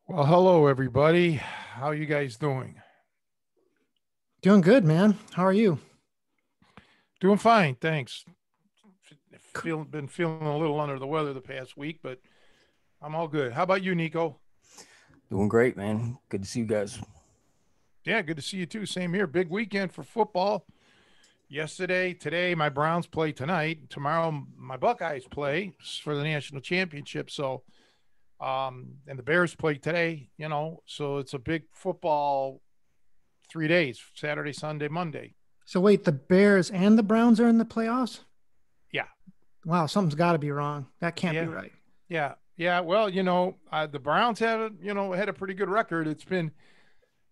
Well, hello everybody. How you guys doing? Doing good, man. How are you? Doing fine, thanks. C- Been feeling a little under the weather the past week, but I'm all good. How about you, Nico? Doing great, man. Good to see you guys. Yeah, good to see you too. Same here. Big weekend for football. Yesterday, today, my Browns play tonight. Tomorrow, my Buckeyes play for the national championship. So, and the Bears play today. So it's a big football 3 days: Saturday, Sunday, Monday. So wait, the Bears and the Browns are in the playoffs? Yeah, Wow, something's got to be wrong. That can't be yeah. right. Yeah. Well, the Browns had a pretty good record. It's been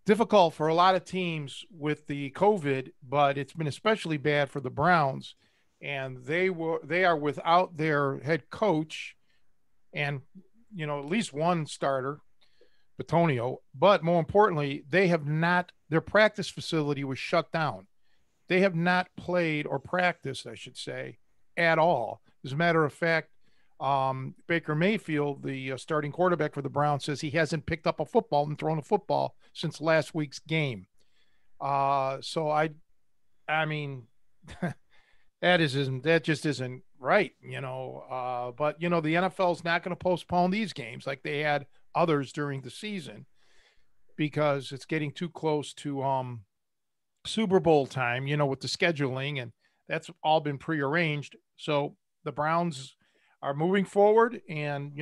difficult for a lot of teams with the COVID, but it's been especially bad for the Browns. And they are without their head coach and at least one starter, Batonio. But more importantly, they have not. Their practice facility was shut down. They have not played or practiced, I should say, at all. As a matter of fact, Baker Mayfield, the starting quarterback for the Browns, says he hasn't picked up a football and thrown a football since last week's game. I mean, that just isn't right, But the NFL is not going to postpone these games like they had others during the season because it's getting too close to Super Bowl time, with the scheduling, and that's all been prearranged. So the Browns are moving forward, and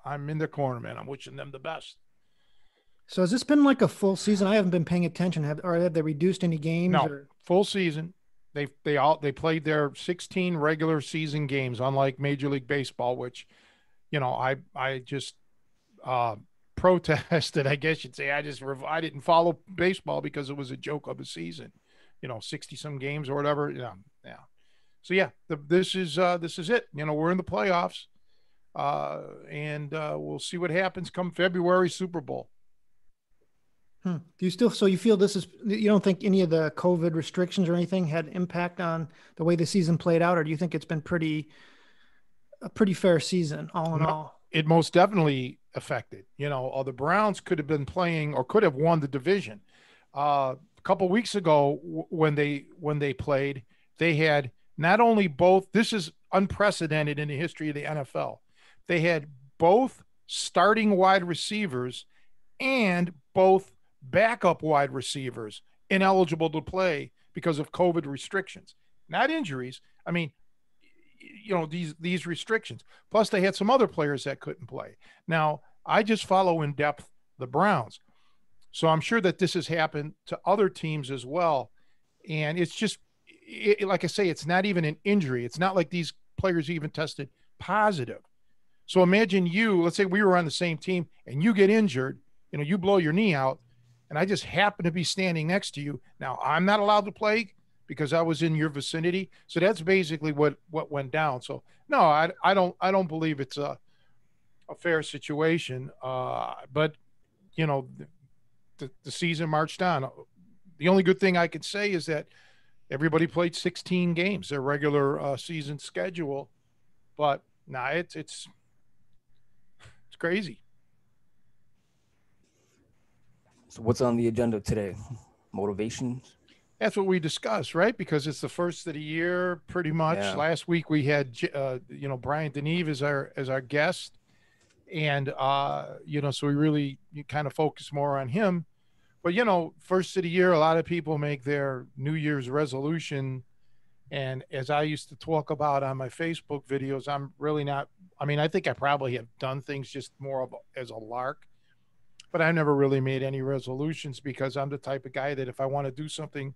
I'm in their corner, man. I'm wishing them the best. So has this been like a full season? I haven't been paying attention. Have they reduced any games No, or? full season. They played their 16 regular season games, unlike Major League Baseball, which I just uh, protested. I guess you'd say I didn't follow baseball because it was a joke of a season, 60 some games or whatever. Yeah, yeah. So yeah, this is it. We're in the playoffs, and we'll see what happens come February Super Bowl. Do you still, so you feel this is, you don't think any of the COVID restrictions or anything had impact on the way the season played out, or do you think it's been a pretty fair season all in No, all? it most definitely affected. The Browns could have been playing or could have won the division. A couple weeks ago, when they played, they had not only both. This is unprecedented in the history of the NFL. They had both starting wide receivers and both backup wide receivers ineligible to play because of COVID restrictions, not injuries. I mean, these restrictions. Plus, they had some other players that couldn't play. Now, I just follow in depth the Browns, so I'm sure that this has happened to other teams as well. And it's just, like I say, it's not even an injury. It's not like these players even tested positive. So imagine let's say we were on the same team and you get injured, you blow your knee out, and I just happen to be standing next to you. Now, I'm not allowed to play because I was in your vicinity. So that's basically what went down. So no, I don't believe it's a fair situation. But you know, the season marched on. The only good thing I could say is that everybody played 16 games, their regular season schedule. But nah, it's crazy. So, what's on the agenda today? Motivations? That's what we discussed, right? Because it's the first of the year, pretty much. Yeah. Last week we had, Brian Deneve as our guest, and so we really kind of focus more on him. But first of the year, a lot of people make their New Year's resolution And as I used to talk about on my Facebook videos, I'm really not, I mean, I think I probably have done things just more of as a lark, but I never really made any resolutions because I'm the type of guy that if I want to do something,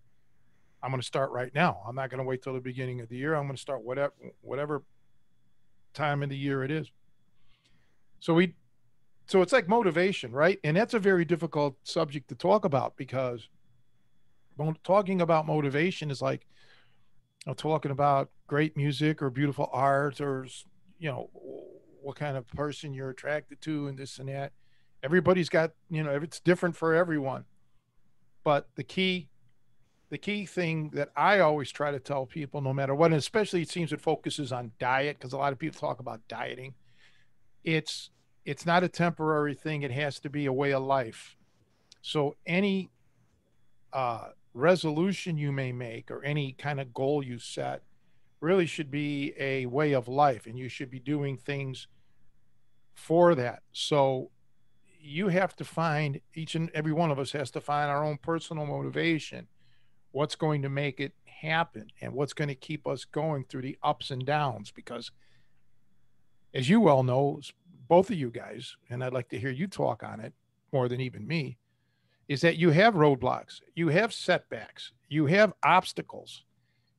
I'm going to start right now. I'm not going to wait till the beginning of the year. I'm going to start whatever time of the year it is. So we so it's like motivation, right? And that's a very difficult subject to talk about because talking about motivation is like talking about great music or beautiful art or you know what kind of person you're attracted to and this and that. Everybody's got it's different for everyone. But the key thing that I always try to tell people, no matter what, and especially it seems it focuses on diet because a lot of people talk about dieting. It's it's not a temporary thing. It has to be a way of life. So any resolution you may make or any kind of goal you set really should be a way of life, and you should be doing things for that. So you have to find each and every one of us has to find our own personal motivation, what's going to make it happen and what's going to keep us going through the ups and downs because as you well know, both of you guys, and I'd like to hear you talk on it more than even me, is that you have roadblocks, you have setbacks, you have obstacles.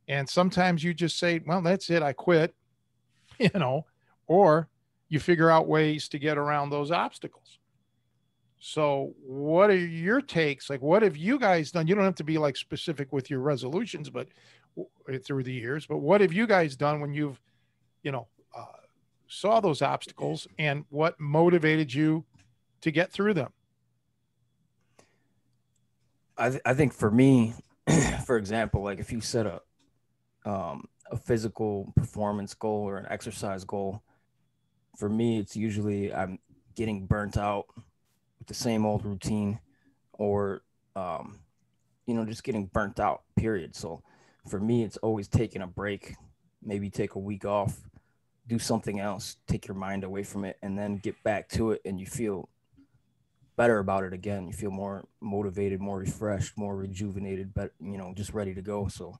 And sometimes you just say, well, that's it, I quit, you know, or you figure out ways to get around those obstacles. So, what are your takes? Like, what have you guys done? You don't have to be like specific with your resolutions, but through the years, but what have you guys done when you've, you know, uh, saw those obstacles and what motivated you to get through them? I think for me, for example, like if you set a physical performance goal or an exercise goal, for me, it's usually I'm getting burnt out with the same old routine or, um, just getting burnt out, period. So for me, it's always taking a break, maybe take a week off, do something else, take your mind away from it, and then get back to it. And you feel better about it again. You feel more motivated, more refreshed, more rejuvenated, but, just ready to go. So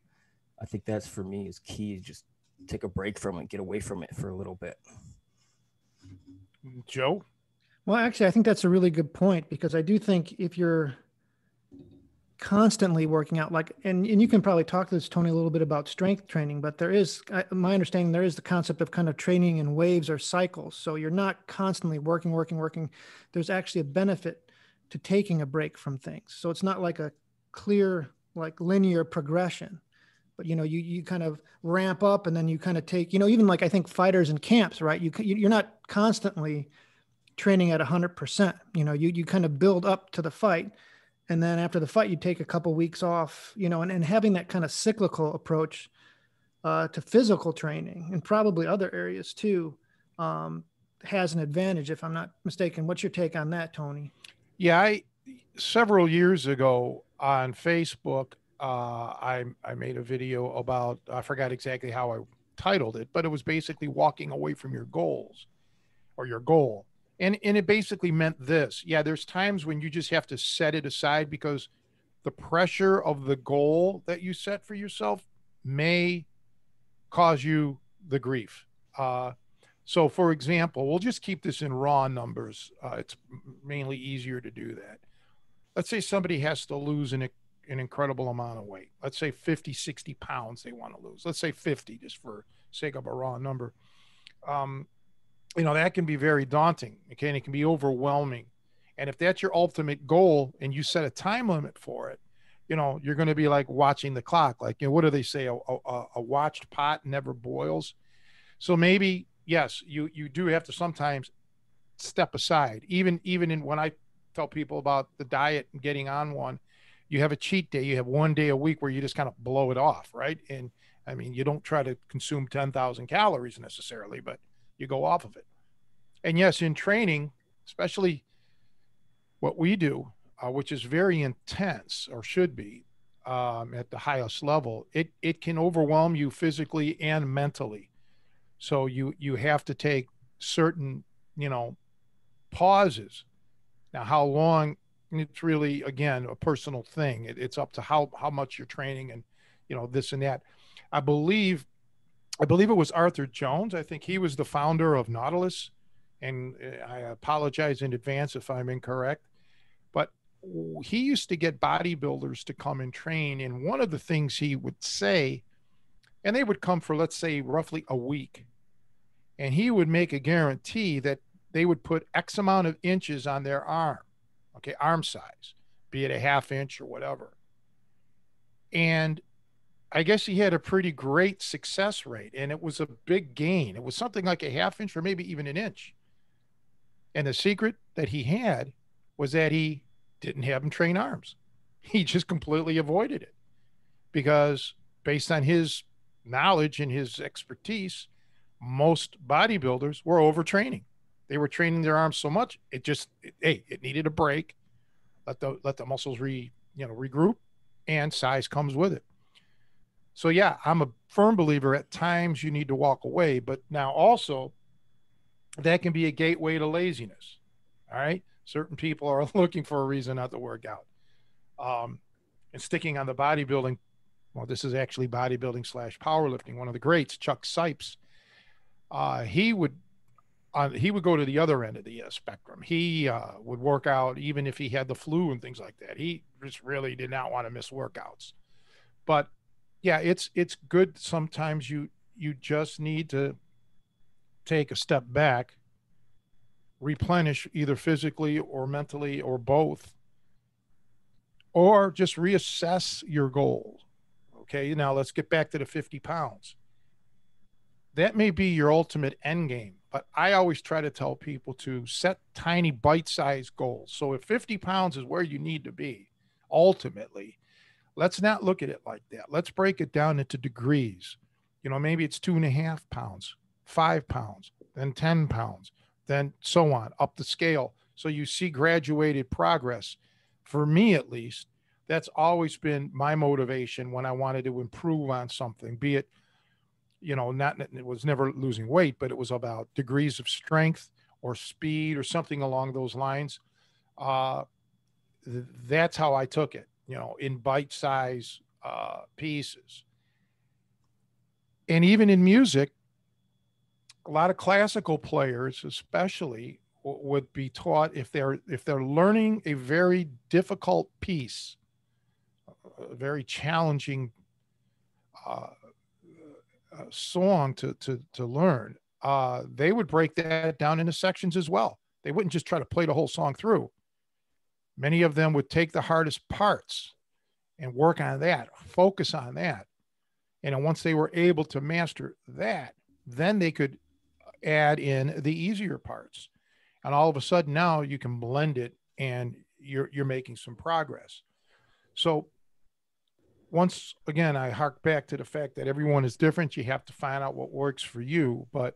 I think that's for me is key. Just take a break from it, get away from it for a little bit. Joe? Well, actually, I think that's a really good point because I do think if you're constantly working out, like, and you can probably talk to this, Tony, a little bit about strength training, but there is, my understanding, there is the concept of kind of training in waves or cycles. So you're not constantly working. There's actually a benefit to taking a break from things. So it's not like a clear, like linear progression, but you kind of ramp up and then you kind of take, even like I think fighters in camps, right? You're not constantly training at 100%. You kind of build up to the fight, and then after the fight you take a couple weeks off, and having that kind of cyclical approach to physical training and probably other areas too has an advantage, if I'm not mistaken. What's your take on that, Tony? Yeah, I several years ago on Facebook, I made a video about, I forgot exactly how I titled it, but it was basically walking away from your goals or your goal. And it basically meant this. Yeah, there's times when you just have to set it aside because the pressure of the goal that you set for yourself may cause you the grief. So, for example, we'll just keep this in raw numbers. It's mainly easier to do that. Let's say somebody has to lose an incredible amount of weight. Let's say 50, 60 pounds they want to lose. Let's say 50, just for sake of a raw number. Um, that can be very daunting. Okay. And it can be overwhelming. And if that's your ultimate goal and you set a time limit for it, you're going to be like watching the clock. Like, what do they say? A watched pot never boils. So maybe, yes, you do have to sometimes step aside. Even in when I tell people about the diet and getting on one, you have a cheat day. You have one day a week where you just kind of blow it off, right? And I mean, you don't try to consume 10,000 calories necessarily, but you go off of it. And yes, in training, especially what we do, which is very intense or should be at the highest level, it can overwhelm you physically and mentally. So you have to take certain, you know, pauses. Now, how long? It's really again a personal thing. It's up to how much you're training and this and that. I believe I believe it was Arthur Jones. I think he was the founder of Nautilus, and I apologize in advance if I'm incorrect. But he used to get bodybuilders to come and train, and one of the things he would say, and they would come for, let's say, roughly a week, and he would make a guarantee that they would put X amount of inches on their arm, okay, arm size, be it a half inch or whatever. And I guess he had a pretty great success rate, and it was a big gain. It was something like a half inch or maybe even an inch. And the secret that he had was that he didn't have him train arms. He just completely avoided it because, based on his knowledge and his expertise, most bodybuilders were overtraining. They were training their arms so much it needed a break. Let the muscles regroup, and size comes with it. So yeah, I'm a firm believer at times you need to walk away, but now also that can be a gateway to laziness. All right. Certain people are looking for a reason not to work out. Um, and sticking on the bodybuilding, well, this is actually bodybuilding slash powerlifting. One of the greats, Chuck Sipes, he would go to the other end of the spectrum. He would work out even if he had the flu and things like that. He just really did not want to miss workouts. But yeah, it's good. Sometimes you just need to take a step back, replenish either physically or mentally or both, or just reassess your goals. Okay, now let's get back to the 50 pounds. That may be your ultimate end game, but I always try to tell people to set tiny bite-sized goals. So if 50 pounds is where you need to be, ultimately, let's not look at it like that. Let's break it down into degrees. Maybe it's 2.5 pounds, 5 pounds, then 10 pounds, then so on, up the scale. So you see graduated progress. For me, at least, that's always been my motivation when I wanted to improve on something, be it, not, it was never losing weight, but it was about degrees of strength or speed or something along those lines. Uh, that's how I took it, in bite-size pieces. And even in music, a lot of classical players, especially, would be taught if they're learning a very difficult piece, a very challenging uh, song to learn, they would break that down into sections as well. They wouldn't just try to play the whole song through. Many of them would take the hardest parts and work on that, focus on that. And once they were able to master that, then they could add in the easier parts. And all of a sudden now you can blend it and you're making some progress. So once again, I hark back to the fact that everyone is different. You have to find out what works for you. But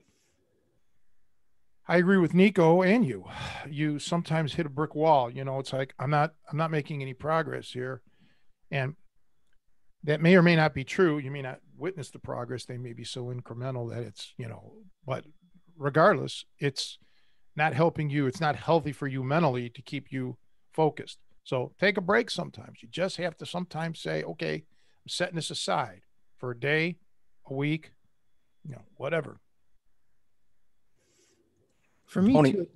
I agree with Nico and you. You sometimes hit a brick wall. It's like I'm not making any progress here. And that may or may not be true. You may not witness the progress. They may be so incremental that but regardless, it's not helping you. It's not healthy for you mentally to keep you focused. So take a break sometimes. You just have to sometimes say, okay, I'm setting this aside for a day, a week, whatever. For me Tony, too.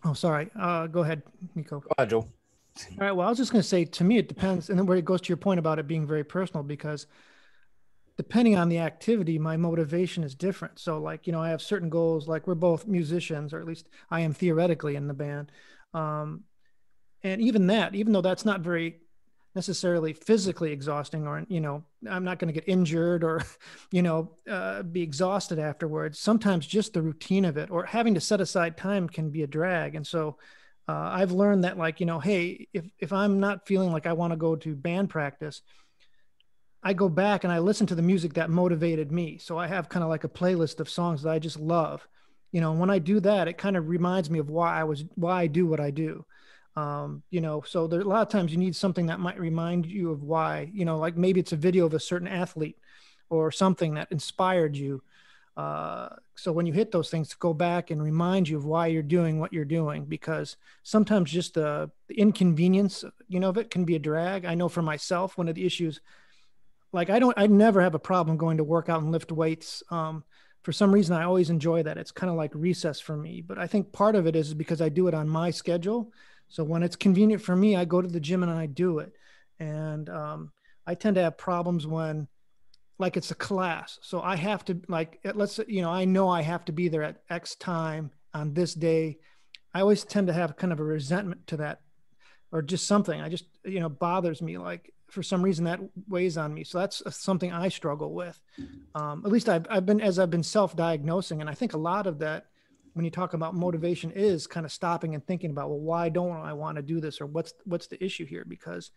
Oh, sorry. Go ahead, Nico. go ahead, Joe. All right. Well, I was just going to say, to me, it depends. And then where it goes to your point about it being very personal, because depending on the activity, my motivation is different. So like, I have certain goals, like we're both musicians, or at least I am theoretically in the band. And even though that's not very necessarily physically exhausting, or, I'm not going to get injured or, be exhausted afterwards. Sometimes just the routine of it or having to set aside time can be a drag. And so I've learned that, like, hey, if I'm not feeling like I want to go to band practice, I go back and I listen to the music that motivated me. So I have kind of like a playlist of songs that I just love. When I do that, it kind of reminds me of why I do what I do. So there a lot of times you need something that might remind you of why, like maybe it's a video of a certain athlete or something that inspired you. So when you hit those things, to go back and remind you of why you're doing what you're doing, because sometimes just the inconvenience, of it can be a drag. I know for myself, one of the issues like I never have a problem going to work out and lift weights. For some reason, I always enjoy that. It's kind of like recess for me. But I think part of it is because I do it on my schedule. So when it's convenient for me, I go to the gym and I do it. And I tend to have problems when, like, it's a class. So I have to, like, let's, I know I have to be there at X time on this day. I always tend to have kind of a resentment to that, or just something. I just, bothers me. Like, for some reason that weighs on me. So that's something I struggle with. At least I've been self-diagnosing. And I think a lot of that, when you talk about motivation, is kind of stopping and thinking about, well, why don't I want to do this? Or what's the issue here? Because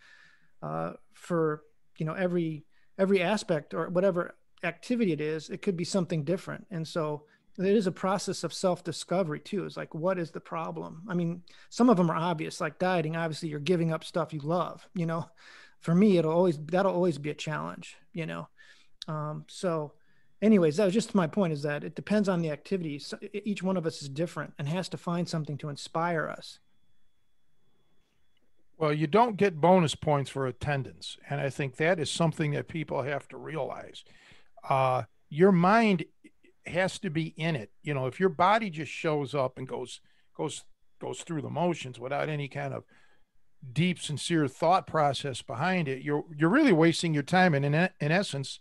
for, every aspect or whatever activity it is, it could be something different. And so it is a process of self-discovery too. It's like, what is the problem? I mean, some of them are obvious, like dieting. Obviously you're giving up stuff you love, for me, that'll always be a challenge, so anyways, that was just my point, is that it depends on the activity. So each one of us is different and has to find something to inspire us. Well, you don't get bonus points for attendance. And I think that is something that people have to realize. Your mind has to be in it. If your body just shows up and goes goes through the motions without any kind of deep, sincere thought process behind it, you're really wasting your time, and in essence,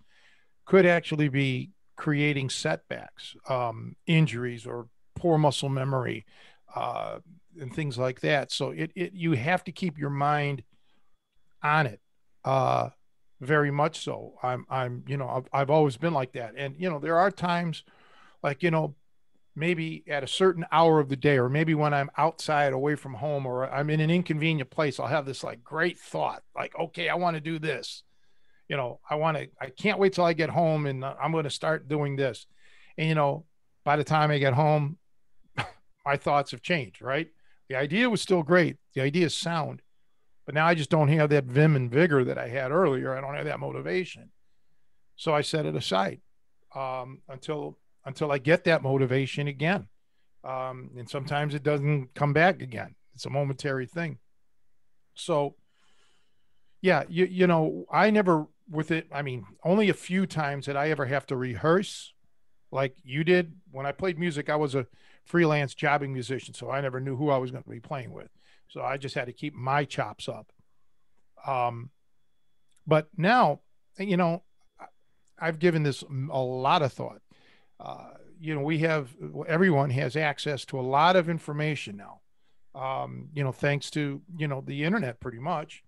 could actually be creating setbacks, injuries, or poor muscle memory, uh, and things like that. So you have to keep your mind on it, uh, very much so. I've always been like that, and there are times, like, maybe at a certain hour of the day, or maybe when I'm outside away from home, or I'm in an inconvenient place, I'll have this like great thought, like, okay, I want to do this. I can't wait till I get home, and I'm going to start doing this. And, by the time I get home, my thoughts have changed, right? The idea was still great. The idea is sound, but now I just don't have that vim and vigor that I had earlier. I don't have that motivation. So I set it aside, until I get that motivation again. And sometimes it doesn't come back again. It's a momentary thing. So yeah, I never, with it. I mean, only a few times did I ever have to rehearse like you did. When I played music, I was a freelance jobbing musician, so I never knew who I was going to be playing with. So I just had to keep my chops up. Um, but now, you know, I've given this a lot of thought. We have, everyone has access to a lot of information now. Thanks to the internet, pretty much.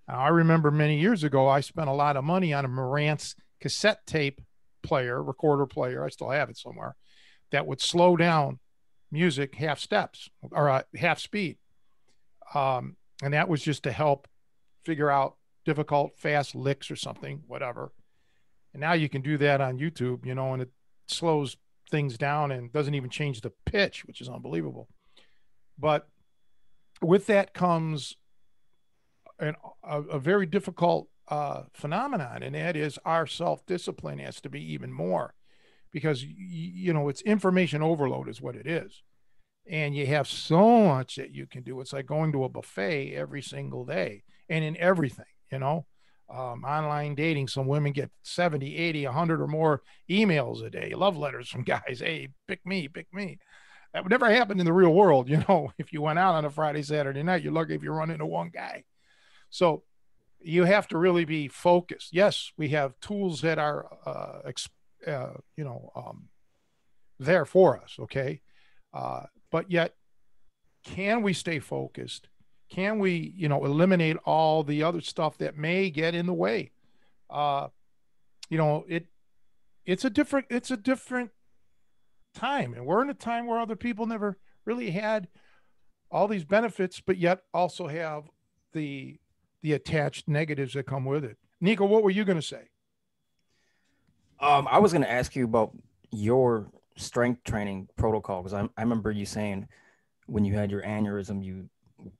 I remember many years ago, I spent a lot of money on a Marantz cassette tape recorder player. I still have it somewhere, that would slow down music half steps, or half speed. And that was just to help figure out difficult, fast licks or something, whatever. And now you can do that on YouTube, and it slows things down and doesn't even change the pitch, which is unbelievable. But with that comes a very difficult phenomenon, and that is our self-discipline has to be even more, because it's information overload is what it is, and you have so much that you can do. It's like going to a buffet every single day, and in everything, online dating, some women get 70, 80, 100 or more emails a day, love letters from guys. Hey, pick me, pick me. That would never happen in the real world. If you went out on a Friday, Saturday night, you're lucky if you run into one guy. So you have to really be focused. Yes, we have tools that are, there for us. Okay. But yet, can we stay focused? Can we, eliminate all the other stuff that may get in the way? Uh, it's a different time, and we're in a time where other people never really had all these benefits, but yet also have the attached negatives that come with it. Nico, what were you going to say? I was going to ask you about your strength training protocol, because I remember you saying when you had your aneurysm, you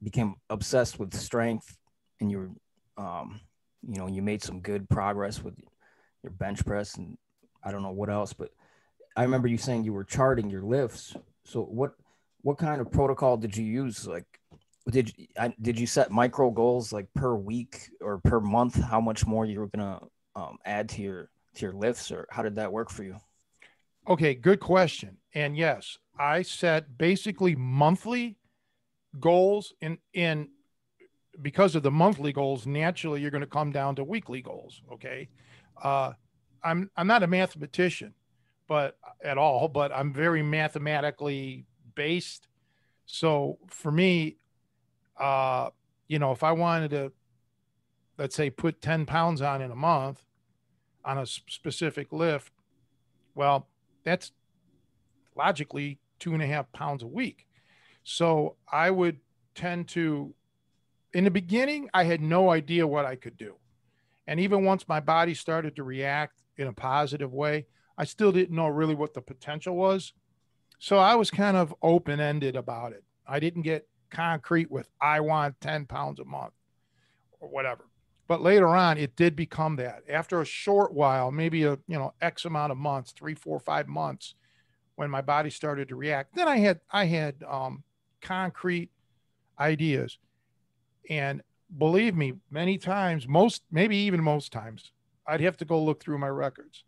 became obsessed with strength, and you made some good progress with your bench press, and I don't know what else, but I remember you saying you were charting your lifts. So what kind of protocol did you use? Like, did you set micro goals, like per week or per month, how much more you were gonna add to your lifts, or how did that work for you? Okay, good question. And yes, I set basically monthly goals in because of the monthly goals, naturally you're going to come down to weekly goals. Okay. Uh, I'm not a mathematician, but at all, but I'm very mathematically based. So for me, uh, if I wanted to, let's say, put 10 pounds on in a month on a specific lift, well, that's logically 2.5 pounds a week. So I would tend to, in the beginning, I had no idea what I could do. And even once my body started to react in a positive way, I still didn't know really what the potential was. So I was kind of open ended about it. I didn't get concrete with, I want 10 pounds a month or whatever. But later on, it did become that. After a short while, maybe X amount of months, 3, 4, 5 months, when my body started to react, then I had concrete ideas. And believe me, many times, maybe even most times, I'd have to go look through my records.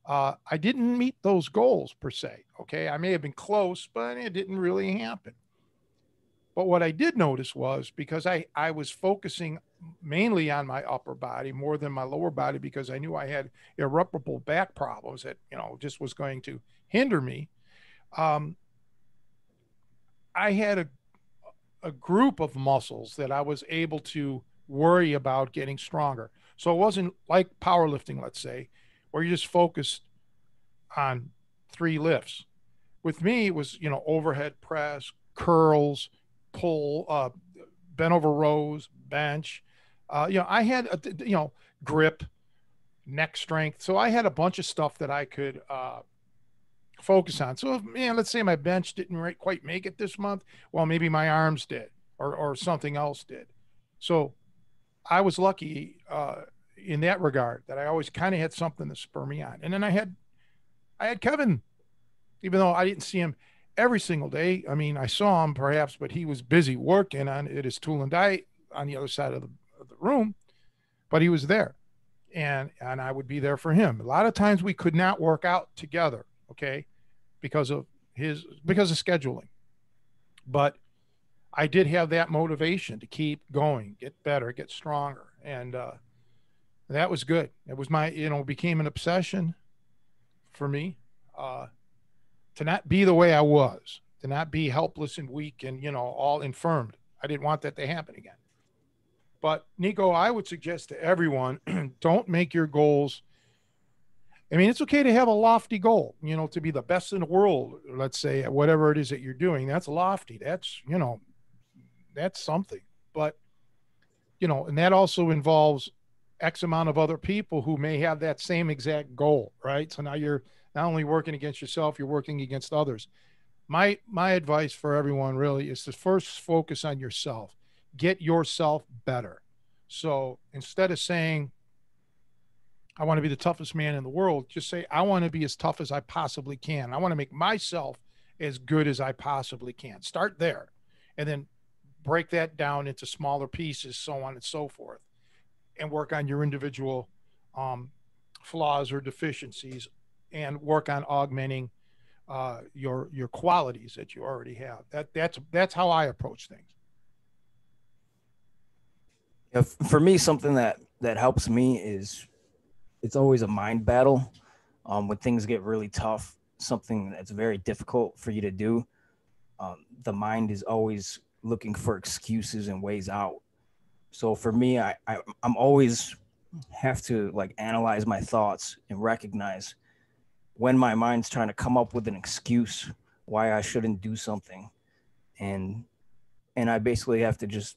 I didn't meet those goals per se. Okay. I may have been close, but it didn't really happen. But what I did notice was, because I was focusing mainly on my upper body more than my lower body, because I knew I had irreparable back problems that, just was going to hinder me. Um, I had a group of muscles that I was able to worry about getting stronger. So it wasn't like powerlifting, let's say, where you just focused on 3 lifts. With me, it was, overhead press, curls, pull, bent over rows, bench. I had, grip, neck strength. So I had a bunch of stuff that I could focus on. So if, let's say my bench didn't quite make it this month, well, maybe my arms did, or something else did. So I was lucky in that regard, that I always kind of had something to spur me on. And then I had Kevin, even though I didn't see him every single day. I mean, I saw him perhaps, but he was busy working on at his tool and die on the other side of the room, but he was there. And I would be there for him. A lot of times we could not work out together, okay, because of scheduling. But I did have that motivation to keep going, get better, get stronger, and that was good. It was became an obsession for me, uh, to not be the way I was, to not be helpless and weak and all infirmed. I didn't want that to happen again. But Nico, I would suggest to everyone, don't make your goals. I mean, it's okay to have a lofty goal, to be the best in the world, let's say, at whatever it is that you're doing. That's lofty. That's something. But, and that also involves X amount of other people who may have that same exact goal, right? So now you're not only working against yourself, you're working against others. My advice for everyone really is to first focus on yourself. Get yourself better. So instead of saying, I want to be the toughest man in the world, just say, I want to be as tough as I possibly can. I want to make myself as good as I possibly can. Start there and then break that down into smaller pieces, so on and so forth, and work on your individual um, flaws or deficiencies, and work on augmenting your qualities that you already have. That's how I approach things. Yeah, for me, something that helps me is it's always a mind battle. When things get really tough, something that's very difficult for you to do, the mind is always looking for excuses and ways out. So for me, I'm always have to like analyze my thoughts and recognize when my mind's trying to come up with an excuse why I shouldn't do something, and I basically have to just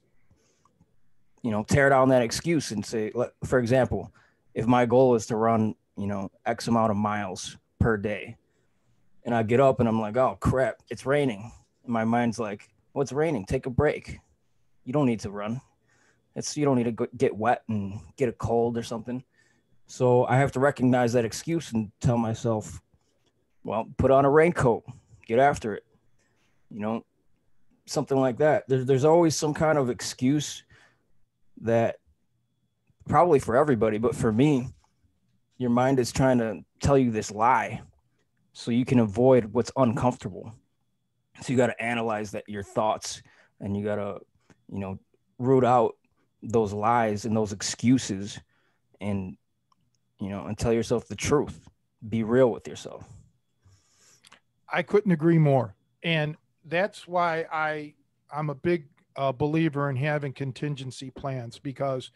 tear down that excuse and say, for example, if my goal is to run X amount of miles per day, and I get up and I'm like, oh crap, it's raining, and my mind's like, well, it's raining, take a break, you don't need to run, you don't need to get wet and get a cold or something. So I have to recognize that excuse and tell myself, well, put on a raincoat, get after it, you know, something like that. There's always some kind of excuse that probably for everybody, but for me, your mind is trying to tell you this lie so you can avoid what's uncomfortable. So you got to analyze that your thoughts, and you got to, you know, root out those lies and those excuses, and, you know, and tell yourself the truth. Be real with yourself. I couldn't agree more. And that's why I'm a big believer in having contingency plans because,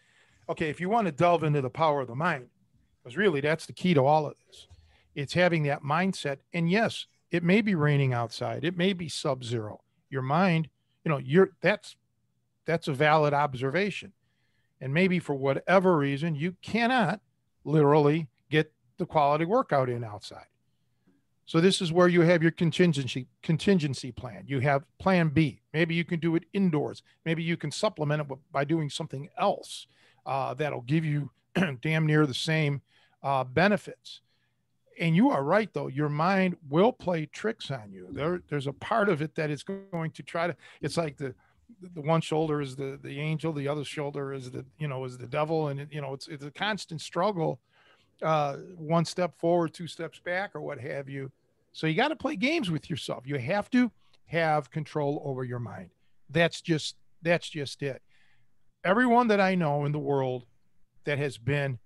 okay, if you want to delve into the power of the mind, because really that's the key to all of this, it's having that mindset. And yes, it may be raining outside, it may be sub-zero. Your mind, that's a valid observation. And maybe for whatever reason, you cannot literally get the quality workout in outside. So this is where you have your contingency plan. You have plan B. Maybe you can do it indoors. Maybe you can supplement it by doing something else that'll give you damn near the same benefits. And you are right, though. Your mind will play tricks on you. There's a part of it that is going to try to. It's like the one shoulder is the angel, the other shoulder is the devil, and it's a constant struggle, one step forward, two steps back, or what have you. So you got to play games with yourself. You have to have control over your mind. That's just it. Everyone that I know in the world that has been,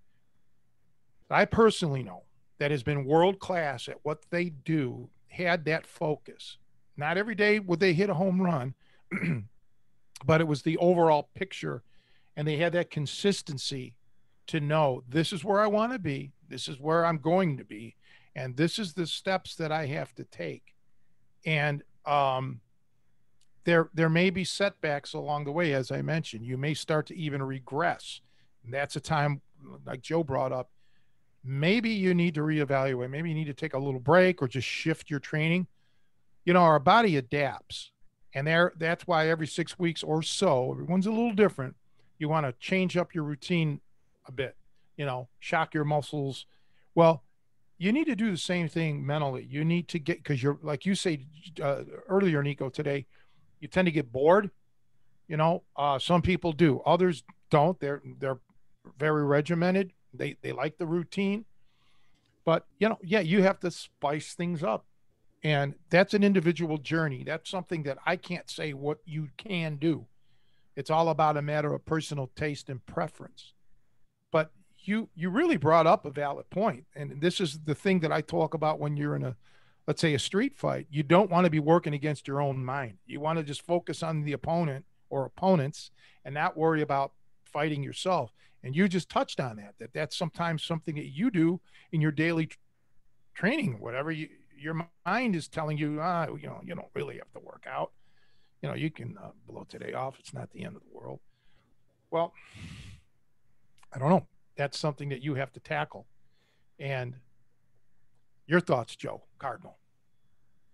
I personally know, that has been world class at what they do had that focus. Not every day would they hit a home run, but it was the overall picture, and they had that consistency to know this is where I want to be, this is where I'm going to be, and this is the steps that I have to take. And there may be setbacks along the way, as I mentioned. You may start to even regress. And that's a time, like Joe brought up. Maybe you need to reevaluate. Maybe you need to take a little break or just shift your training. Our body adapts, and that's why every 6 weeks or so, everyone's a little different. You want to change up your routine a bit, shock your muscles. Well, you need to do the same thing mentally. You need to get, because you're, like you say earlier, Nico, today, you tend to get bored. Some people do, others don't. They're very regimented. They like the routine, but yeah, you have to spice things up. And that's an individual journey. That's something that I can't say what you can do. It's all about a matter of personal taste and preference. But you really brought up a valid point, and this is the thing that I talk about when you're in a, let's say, a street fight. You don't want to be working against your own mind. You want to just focus on the opponent or opponents and not worry about fighting yourself. And you just touched on that's sometimes something that you do in your daily training, whatever your mind is telling you, you don't really have to work out. You can blow today off. It's not the end of the world. Well, I don't know. That's something that you have to tackle. And your thoughts, Joe Cardinal?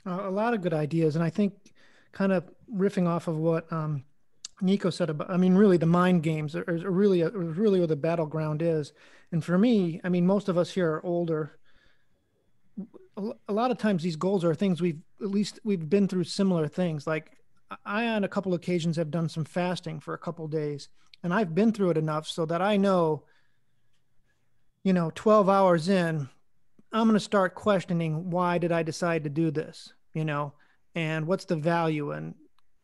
A lot of good ideas. And I think, kind of riffing off of what Nico said about, really the mind games are really where the battleground is. And for me, most of us here are older. A lot of times these goals are things we've been through similar things. Like I, on a couple of occasions, have done some fasting for a couple of days, and I've been through it enough so that I know, 12 hours in, I'm going to start questioning, why did I decide to do this? And what's the value? And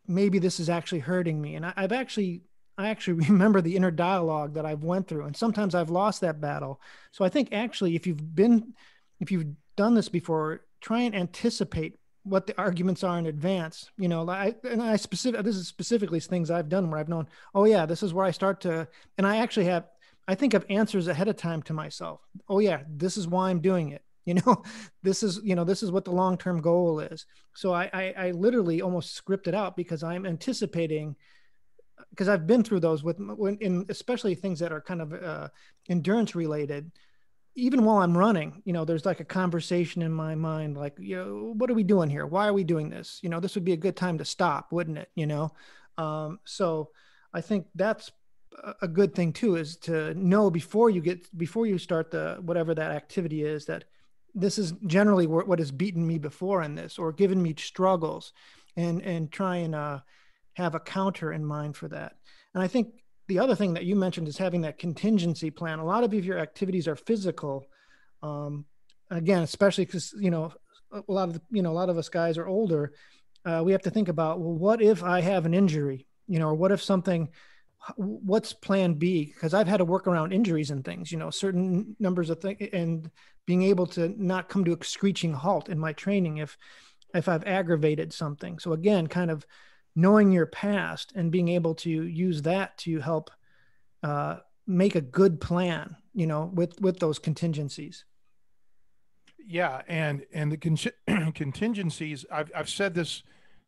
maybe this is actually hurting me. And I actually remember the inner dialogue that I've went through. And sometimes I've lost that battle. So I think actually, if you've done this before, try and anticipate what the arguments are in advance. This is specifically things I've done where I've known, oh yeah, this is where I start to, and I think of answers ahead of time to myself. Oh yeah, this is why I'm doing it. This is what the long-term goal is. So I literally almost script it out because I'm anticipating, because I've been through those especially things that are kind of endurance related. Even while I'm running, there's like a conversation in my mind, like, what are we doing here? Why are we doing this? This would be a good time to stop, wouldn't it? So I think that's a good thing too, is to know before you start whatever that activity is, that this is generally what has beaten me before in this, or given me struggles, and try and have a counter in mind for that. And I think the other thing that you mentioned is having that contingency plan. A lot of your activities are physical, Um, Again, especially because, a lot of a lot of us guys are older. We have to think about, well, what if I have an injury, or what if something, what's plan B? Because I've had to work around injuries and things, certain numbers of things, and being able to not come to a screeching halt in my training if I've aggravated something. So again, kind of knowing your past and being able to use that to help uh, make a good plan, with those contingencies. Yeah, and the contingencies. I've said this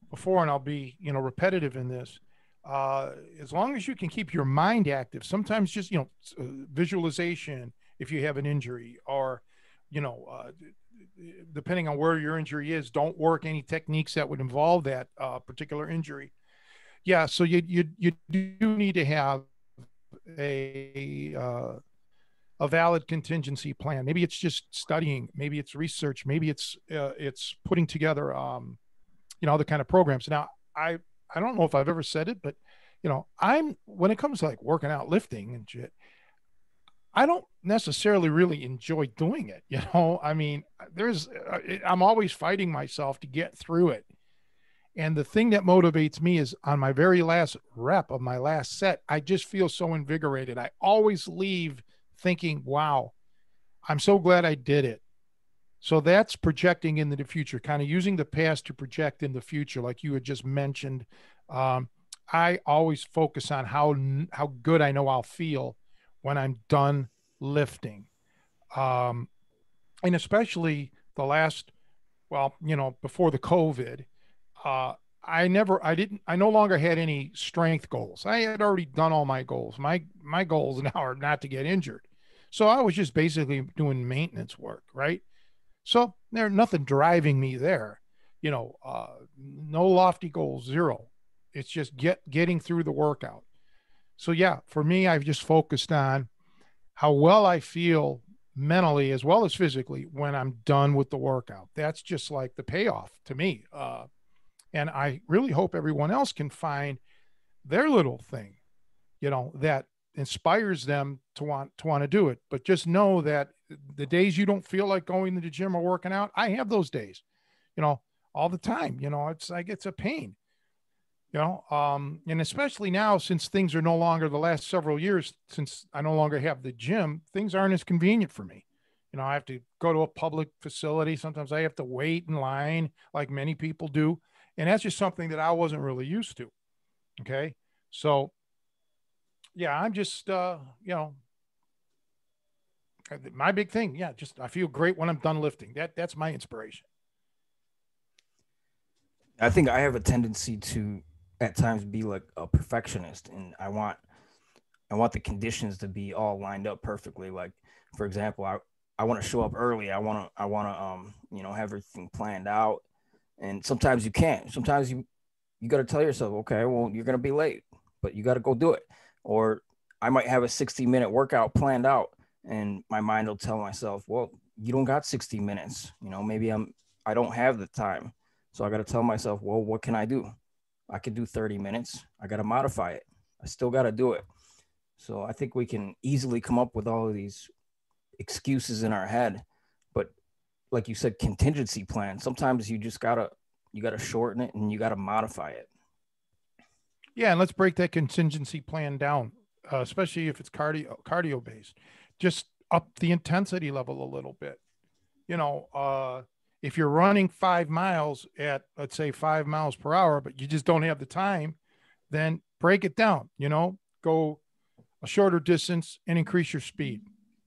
before, and I'll be repetitive in this. As long as you can keep your mind active, sometimes just visualization if you have an injury, or you know uh, depending on where your injury is, don't work any techniques that would involve that particular injury. Yeah, so you do need to have a uh, a valid contingency plan. Maybe it's just studying, maybe it's research, maybe it's putting together other kind of programs. Now, I don't know if I've ever said it, but I'm when it comes to like working out, lifting and shit, I don't necessarily really enjoy doing it. I mean, I'm always fighting myself to get through it. And the thing that motivates me is on my very last rep of my last set, I just feel so invigorated. I always leave thinking, wow, I'm so glad I did it. So that's projecting into the future, kind of using the past to project in the future, like you had just mentioned. Um, I always focus on how good I know I'll feel when I'm done lifting, um, and especially the last, well, before the COVID, uh, I no longer had any strength goals. I had already done all my goals. My goals now are not to get injured. So I was just basically doing maintenance work, right? So there's nothing driving me there. No lofty goals, zero. It's just getting through the workout. So yeah, for me, I've just focused on how well I feel mentally as well as physically when I'm done with the workout. That's just like the payoff to me. And I really hope everyone else can find their little thing, that inspires them to want to do it. But just know that the days you don't feel like going to the gym or working out, I have those days, you know, all the time. It's like it's a pain, and especially now since things are no longer the last several years since I no longer have the gym, things aren't as convenient for me. I have to go to a public facility. Sometimes I have to wait in line like many people do. And that's just something that I wasn't really used to. Okay. So yeah, I'm just, my big thing. Yeah. Just, I feel great when I'm done lifting. That's my inspiration. I think I have a tendency to at times be like a perfectionist, and I want the conditions to be all lined up perfectly. Like, for example, I want to show up early. I want to have everything planned out. And sometimes you can't. Sometimes you got to tell yourself, okay, well, you're going to be late, but you got to go do it. Or I might have a 60-minute workout planned out, and my mind will tell myself, well, you don't got 60 minutes. Maybe I don't have the time. So I got to tell myself, well, what can I do? I could do 30 minutes. I got to modify it. I still got to do it. So I think we can easily come up with all of these excuses in our head. But like you said, contingency plan. Sometimes you gotta shorten it and you gotta modify it. Yeah. And let's break that contingency plan down, especially if it's cardio based. Just up the intensity level a little bit. You know, uh, if you're running 5 miles at, let's say, 5 miles per hour, but you just don't have the time, then break it down, go a shorter distance and increase your speed.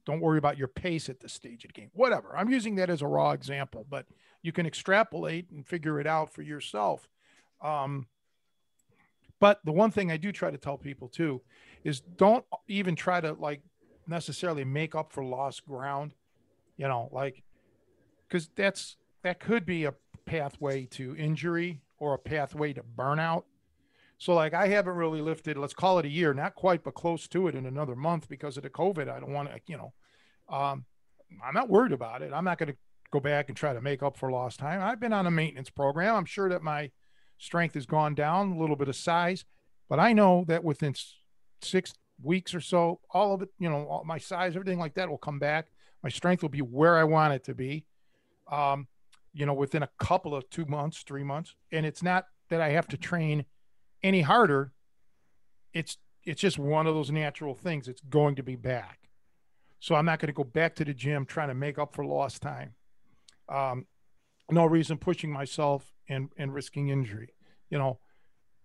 Don't worry about your pace at this stage of the game. Whatever. I'm using that as a raw example, but you can extrapolate and figure it out for yourself. Um, but the one thing I do try to tell people too is don't even try to like necessarily make up for lost ground, like because that could be a pathway to injury or a pathway to burnout. So like I haven't really lifted, let's call it a year, not quite, but close to it in another month because of the COVID. I don't want to, um, I'm not worried about it. I'm not going to go back and try to make up for lost time. I've been on a maintenance program. I'm sure that my strength has gone down a little bit of size, but I know that within 6 weeks or so, all of it, all my size, everything like that will come back. My strength will be where I want it to be. Um, within a couple of 2 months, 3 months. And it's not that I have to train any harder. It's it's just one of those natural things. It's going to be back. So I'm not going to go back to the gym trying to make up for lost time. Um, no reason pushing myself and risking injury. You know,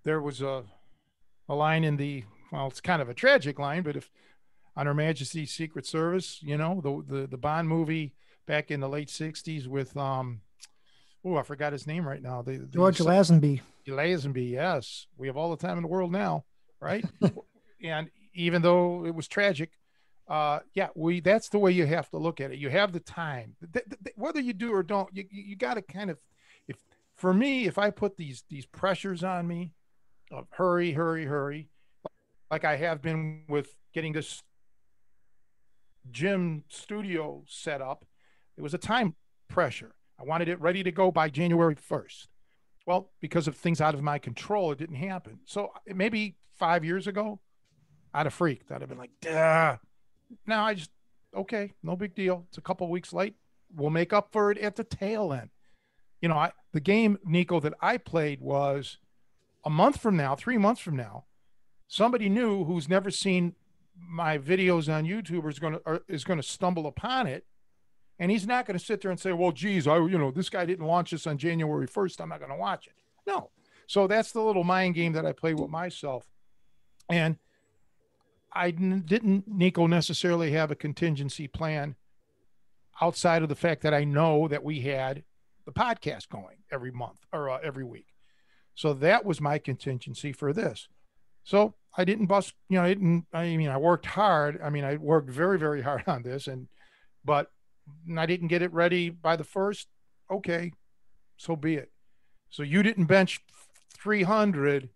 there was a line in the, well, it's kind of a tragic line, but if on Her Majesty's Secret Service, the Bond movie back in the late '60s with oh, I forgot his name right now. George Lazenby. Lazenby, yes. We have all the time in the world now, right? And even though it was tragic, yeah, that's the way you have to look at it. You have the time. Whether you do or don't, you got to kind of, if for me, if I put these pressures on me of hurry, hurry, hurry, like I have been with getting this gym studio set up, it was a time pressure. I wanted it ready to go by January 1st. Well, because of things out of my control, it didn't happen. So maybe 5 years ago, I'd have freaked. I'd have been like, duh. Now I just, okay, no big deal. It's a couple weeks late. We'll make up for it at the tail end. The game, Nico, that I played was a month from now, 3 months from now, somebody new who's never seen my videos on YouTube is going to stumble upon it. And he's not going to sit there and say, well, geez, this guy didn't launch this on January 1st. I'm not going to watch it. No. So that's the little mind game that I play with myself. And I didn't, Nico, necessarily have a contingency plan outside of the fact that I know that we had the podcast going every month or every week. So that was my contingency for this. So I didn't bust, I worked hard. I worked very, very hard on this, but I didn't get it ready by the first. Okay, so be it. So you didn't bench 300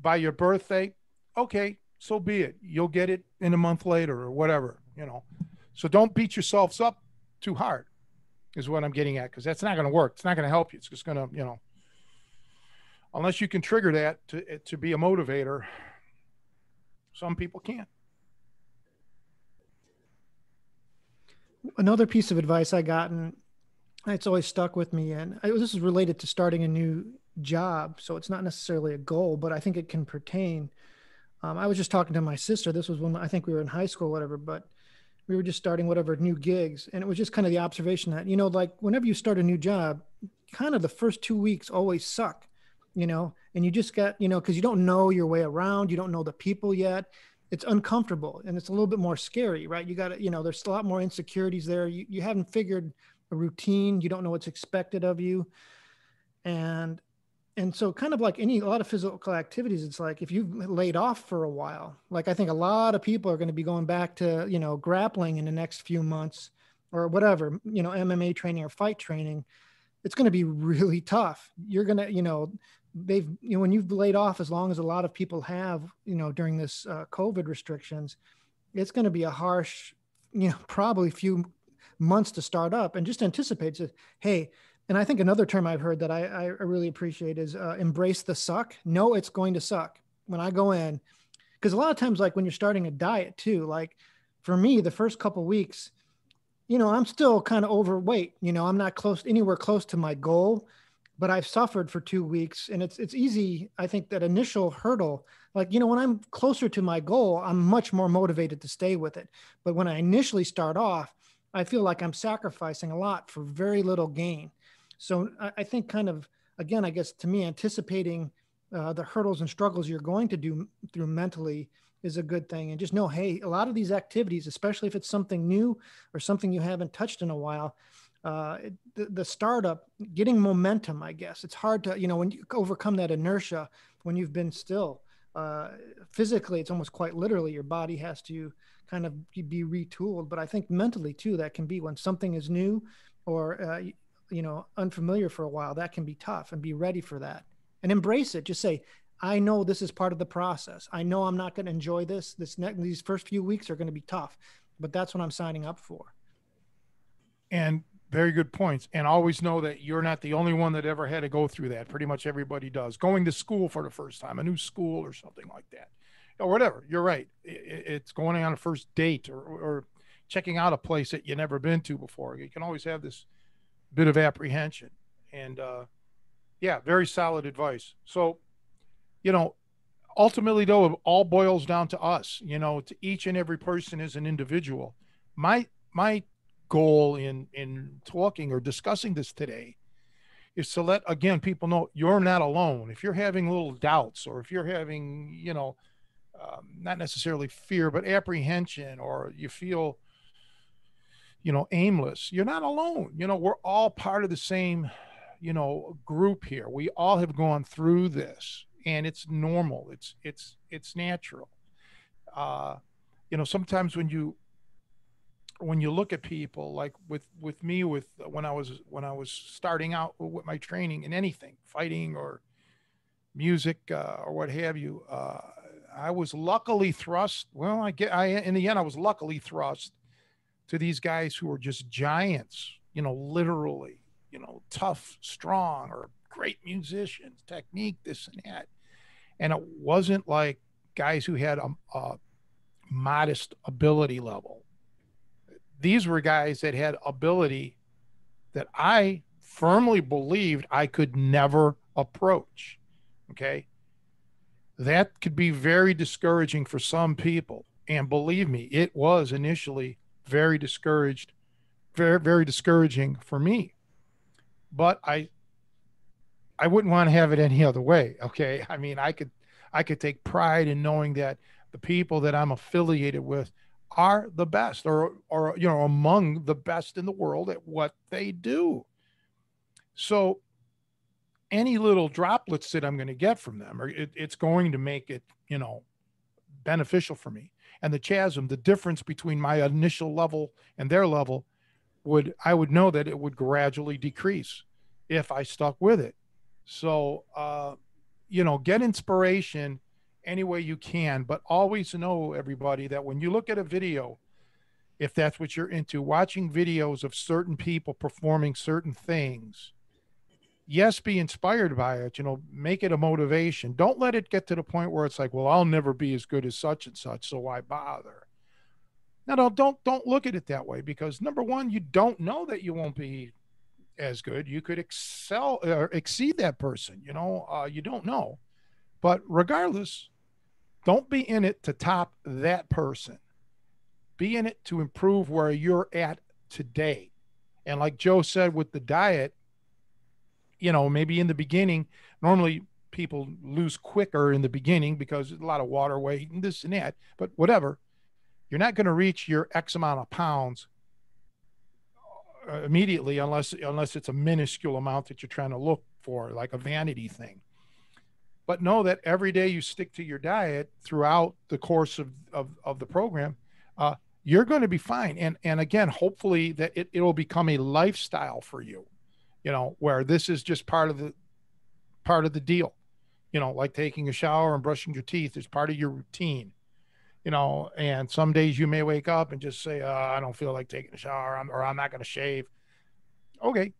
by your birthday. Okay, so be it. You'll get it in a month later or whatever, So don't beat yourselves up too hard is what I'm getting at, because that's not going to work. It's not going to help you. It's just going to, unless you can trigger that to be a motivator. Some people can't. Another piece of advice I got, and it's always stuck with me, and this is related to starting a new job, so it's not necessarily a goal, but I think it can pertain. I was just talking to my sister. This was when I think we were in high school or whatever, but we were just starting whatever new gigs. And it was just kind of the observation that, like whenever you start a new job, kind of the first 2 weeks always suck, and you just got, because you don't know your way around. You don't know the people yet. It's uncomfortable and it's a little bit more scary, right? You got to, there's a lot more insecurities there. You haven't figured a routine. You don't know what's expected of you. And so kind of like a lot of physical activities, it's like if you've laid off for a while, like I think a lot of people are going to be going back to, grappling in the next few months or whatever, MMA training or fight training, it's going to be really tough. You're going to, when you've laid off as long as a lot of people have, during this COVID restrictions, it's going to be a harsh, probably few months to start up, and just anticipates it. Hey, and I think another term I've heard that I really appreciate is embrace the suck. No, it's going to suck when I go in, because a lot of times, like when you're starting a diet too, like for me, the first couple of weeks, I'm still kind of overweight. I'm not anywhere close to my goal, but I've suffered for 2 weeks, and it's easy. I think that initial hurdle, like, when I'm closer to my goal, I'm much more motivated to stay with it. But when I initially start off, I feel like I'm sacrificing a lot for very little gain. So I think kind of, again, I guess to me, anticipating the hurdles and struggles you're going to do through mentally is a good thing. And just know, hey, a lot of these activities, especially if it's something new or something you haven't touched in a while, the startup, getting momentum, I guess it's hard to, when you overcome that inertia, when you've been still, physically, it's almost quite literally your body has to kind of be retooled. But I think mentally too, that can be when something is new or, unfamiliar for a while, that can be tough, and be ready for that and embrace it. Just say, I know this is part of the process. I know I'm not going to enjoy these first few weeks are going to be tough, but that's what I'm signing up for. And very good points. And always know that you're not the only one that ever had to go through that. Pretty much everybody does. Going to school for the first time, a new school or something like that, or whatever. You're right. It's going on a first date or checking out a place that you never been to before. You can always have this bit of apprehension. And yeah, very solid advice. So, you know, ultimately though, it all boils down to us, to each and every person as an individual. My goal in talking or discussing this today is to let, again, people know you're not alone. If you're having little doubts, or if you're having, not necessarily fear but apprehension, or you feel, aimless, you're not alone. We're all part of the same, group here. We all have gone through this, and it's normal. It's natural. uh Sometimes when you look at people, like with me, with when I was starting out with my training in anything, fighting or music, or what have you, I was luckily thrust. Well, I in the end I was luckily thrust to these guys who were just giants, literally, tough, strong, or great musicians, technique, this and that. And it wasn't like guys who had a modest ability level. These were guys that had ability that I firmly believed I could never approach. Okay. That could be very discouraging for some people. And believe me, it was initially very discouraged, very, very discouraging for me. But I wouldn't want to have it any other way. Okay. I mean, I could take pride in knowing that the people that I'm affiliated with are the best, or among the best in the world at what they do. So any little droplets that I'm going to get from them, or it's going to make it, beneficial for me. And the chasm, the difference between my initial level and their level, I would know that it would gradually decrease if I stuck with it. So get inspiration any way you can, but always know, everybody, that when you look at a video, if that's what you're into, watching videos of certain people performing certain things, yes, be inspired by it, make it a motivation. Don't let it get to the point where it's like, well, I'll never be as good as such and such, so why bother? No, don't look at it that way, because number one, you don't know that you won't be as good. You could excel or exceed that person. You don't know. But regardless, don't be in it to top that person. Be in it to improve where you're at today. And like Joe said with the diet, maybe in the beginning, normally people lose quicker in the beginning because there's a lot of water weight and this and that. But whatever, you're not going to reach your X amount of pounds immediately, unless it's a minuscule amount that you're trying to look for, like a vanity thing. But know that every day you stick to your diet throughout the course of the program, you're going to be fine. And again, hopefully that it will become a lifestyle for you, where this is just part of the deal, like taking a shower and brushing your teeth is part of your routine. And some days you may wake up and just say, I don't feel like taking a shower, or I'm not going to shave. Okay.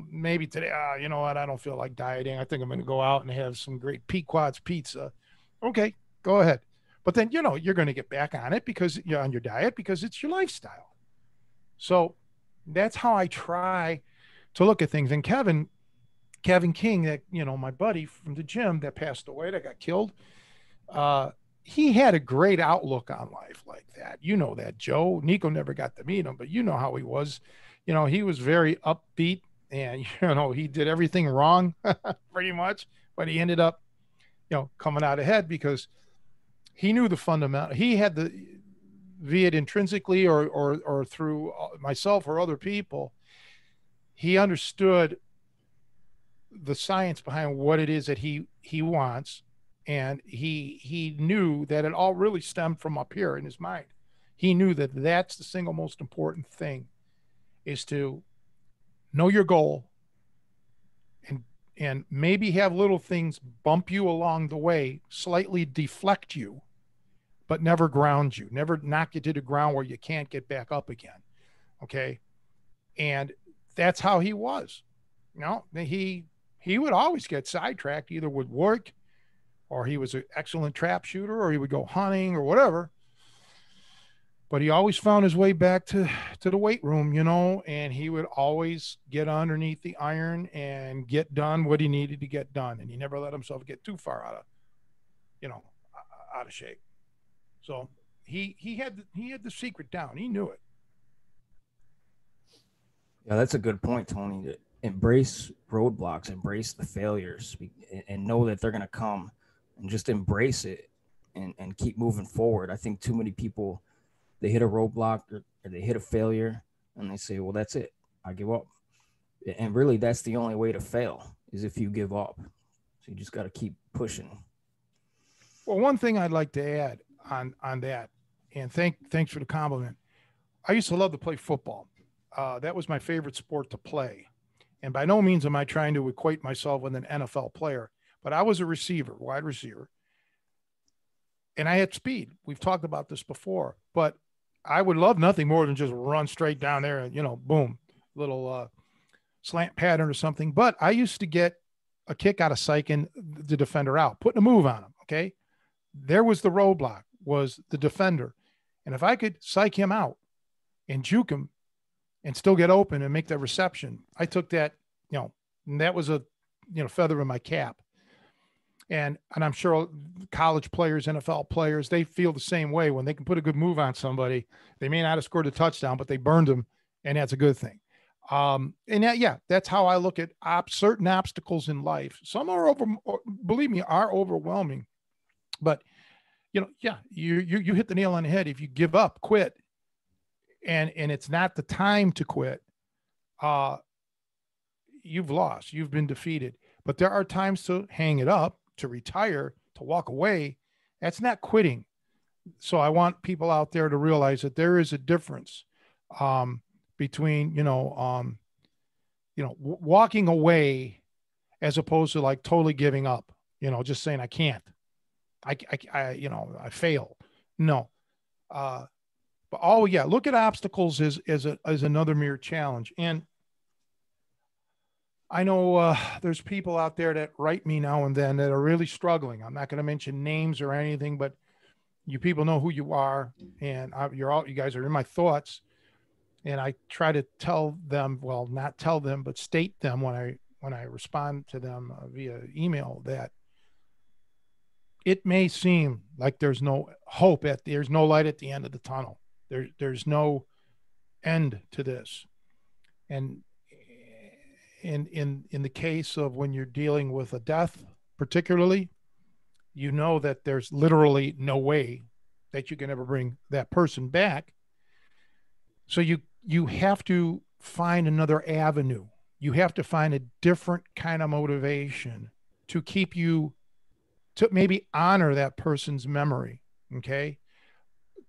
Maybe today, you know what? I don't feel like dieting. I think I'm going to go out and have some great Pequod's pizza. Okay. Go ahead. But then, you're going to get back on it because you're on your diet, because it's your lifestyle. So that's how I try to look at things. And Kevin King, that, my buddy from the gym that passed away, that got killed, uh, he had a great outlook on life like that. That, Joe. Nico never got to meet him, but you know how he was. He was very upbeat, and, he did everything wrong pretty much, but he ended up, coming out ahead because he knew the fundamental. He had be it intrinsically or through myself or other people, he understood the science behind what it is that he wants, and he knew that it all really stemmed from up here in his mind. He knew that that's the single most important thing, is to know your goal, and maybe have little things bump you along the way, slightly deflect you, but never ground you, never knock you to the ground where you can't get back up again. Okay. And that's how he was. He would always get sidetracked, either with work, or he was an excellent trap shooter, or he would go hunting or whatever. but he always found his way back to the weight room, and he would always get underneath the iron and get done what he needed to get done, and he never let himself get too far you know out of shape. So he had the secret down. He knew it. Yeah, that's a good point, Tony. To embrace roadblocks, embrace the failures, and know that they're going to come, and just embrace it and keep moving forward. I think too many people, they hit a roadblock or they hit a failure and they say, well, that's it. I give up. And really, that's the only way to fail is if you give up. So you just got to keep pushing. Well, one thing I'd like to add on that, and thanks for the compliment. I used to love to play football. That was my favorite sport to play. And by no means am I trying to equate myself with an NFL player, but I was a receiver, wide receiver, and I had speed. We've talked about this before, but I would love nothing more than just run straight down there and, boom, little slant pattern or something. But I used to get a kick out of psyching the defender out, putting a move on him. Okay. There was the roadblock, was the defender. And if I could psych him out and juke him and still get open and make that reception, I took that, and that was a, feather in my cap. And I'm sure college players, NFL players, they feel the same way. When they can put a good move on somebody, they may not have scored a touchdown, but they burned them, and that's a good thing. And that's how I look at certain obstacles in life. Some are believe me, are overwhelming, but you hit the nail on the head. If you give up, quit, and it's not the time to quit, you've lost, you've been defeated. But there are times to hang it up, to retire, to walk away. That's not quitting. So I want people out there to realize that there is a difference between, walking away as opposed to like totally giving up, just saying I can't, I fail. No. But look at obstacles as another mere challenge. And I know there's people out there that write me now and then that are really struggling. I'm not going to mention names or anything, but you people know who you are, and you guys are in my thoughts. And I try to tell them, well, not tell them, but state them when I respond to them via email, that it may seem like there's no hope there's no light at the end of the tunnel. There's no end to this. And in the case of when you're dealing with a death, particularly, that there's literally no way that you can ever bring that person back. So you have to find another avenue. You have to find a different kind of motivation to keep you, to maybe honor that person's memory. Okay.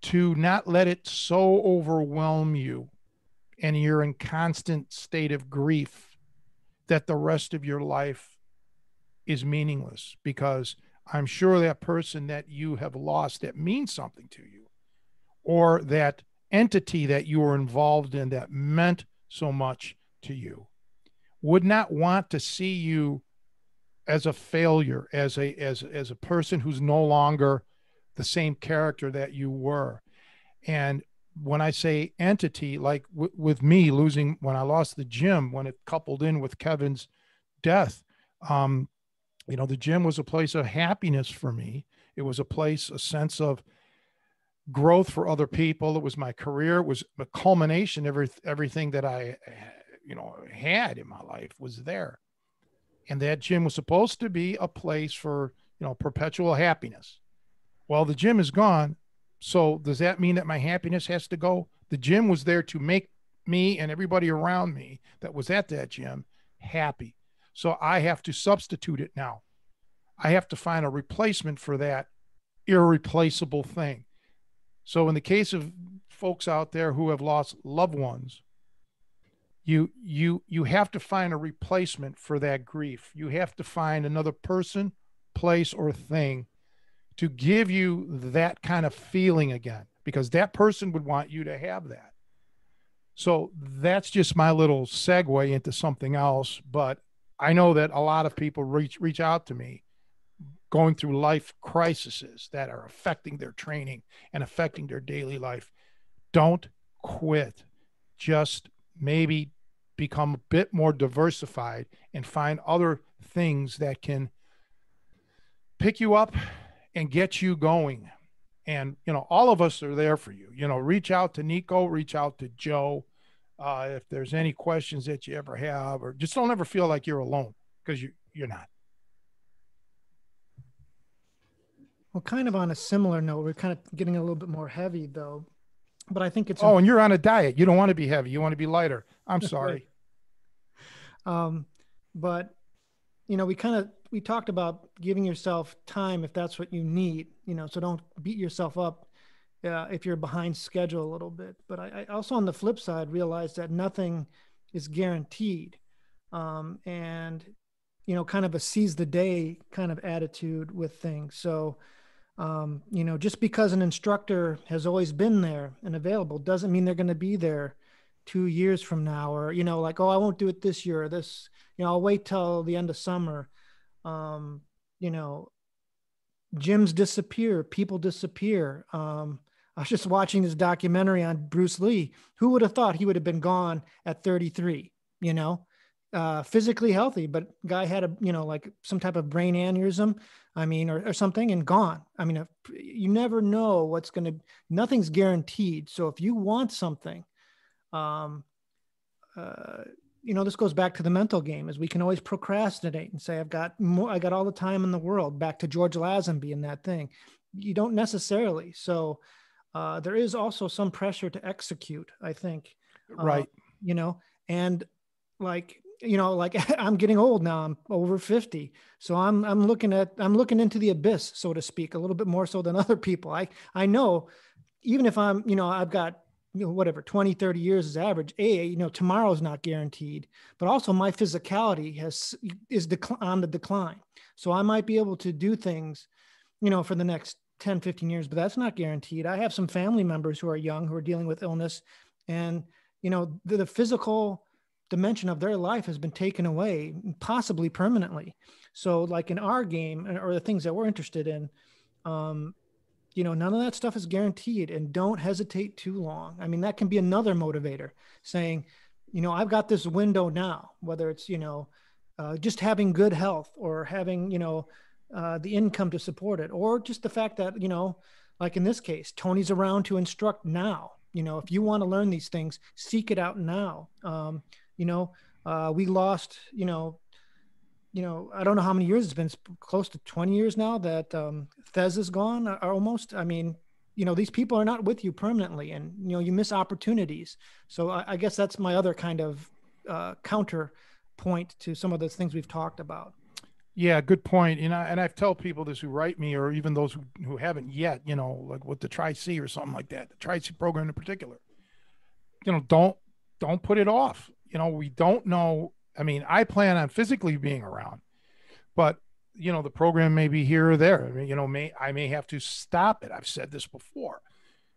To not let it so overwhelm you and you're in constant state of grief that the rest of your life is meaningless, because I'm sure that person that you have lost that means something to you, or that entity that you were involved in that meant so much to you, would not want to see you as a failure, as a person who's no longer the same character that you were. And when I say entity, like with me losing, when I lost the gym, when it coupled in with Kevin's death, the gym was a place of happiness for me. It was a sense of growth for other people. It was my career. It was a culmination. Everything that I, had in my life was there. And that gym was supposed to be a place for, perpetual happiness. Well, the gym is gone. So does that mean that my happiness has to go? The gym was there to make me and everybody around me that was at that gym happy. So I have to substitute it now. I have to find a replacement for that irreplaceable thing. So in the case of folks out there who have lost loved ones, you have to find a replacement for that grief. You have to find another person, place, or thing to give you that kind of feeling again, because that person would want you to have that. So that's just my little segue into something else. But I know that a lot of people reach out to me going through life crises that are affecting their training and affecting their daily life. Don't quit. Just maybe become a bit more diversified and find other things that can pick you up and get you going. And, all of us are there for you. Reach out to Nico, reach out to Joe. If there's any questions that you ever have, or just don't ever feel like you're alone, because you're not. Well, kind of on a similar note, we're kind of getting a little bit more heavy though, but I think it's Oh, and you're on a diet. You don't want to be heavy. You want to be lighter. I'm sorry. um, but we talked about giving yourself time if that's what you need, so don't beat yourself up if you're behind schedule a little bit. But I also, on the flip side, realized that nothing is guaranteed. And, kind of a seize the day kind of attitude with things. So, just because an instructor has always been there and available doesn't mean they're going to be there 2 years from now, or, like, oh, I won't do it this year or this, I'll wait till the end of summer. Um, you know, gyms disappear, people disappear. I was just watching this documentary on Bruce Lee. Who would have thought he would have been gone at 33, physically healthy, but guy had like some type of brain aneurysm, or something, and gone. You never know nothing's guaranteed. So if you want something, um, this goes back to the mental game, is we can always procrastinate and say, I got all the time in the world, back to George Lazenby and that thing. You don't necessarily. So there is also some pressure to execute, I think. Right. And like I'm getting old now. I'm over 50. So I'm looking into the abyss, so to speak, a little bit more so than other people. I know, even if I've got, whatever, 20, 30 years is average, tomorrow's not guaranteed, but also my physicality is on the decline. So I might be able to do things, for the next 10, 15 years, but that's not guaranteed. I have some family members who are young, who are dealing with illness, and, the physical dimension of their life has been taken away, possibly permanently. So like in our game, or the things that we're interested in, none of that stuff is guaranteed, and don't hesitate too long. That can be another motivator, saying, I've got this window now, whether it's, just having good health, or having, the income to support it, or just the fact that, like in this case, Tony's around to instruct now. If you want to learn these things, seek it out now. We lost, I don't know how many years it's been, close to 20 years now that Thez is gone, almost. These people are not with you permanently, and, you miss opportunities. So I guess that's my other kind of counterpoint to some of the things we've talked about. Yeah, good point. And I've told people this who write me, or even those who haven't yet, like with the Tri-C or something like that, the Tri-C program in particular, don't put it off. We don't know. I plan on physically being around, but the program may be here or there. I may have to stop it. I've said this before,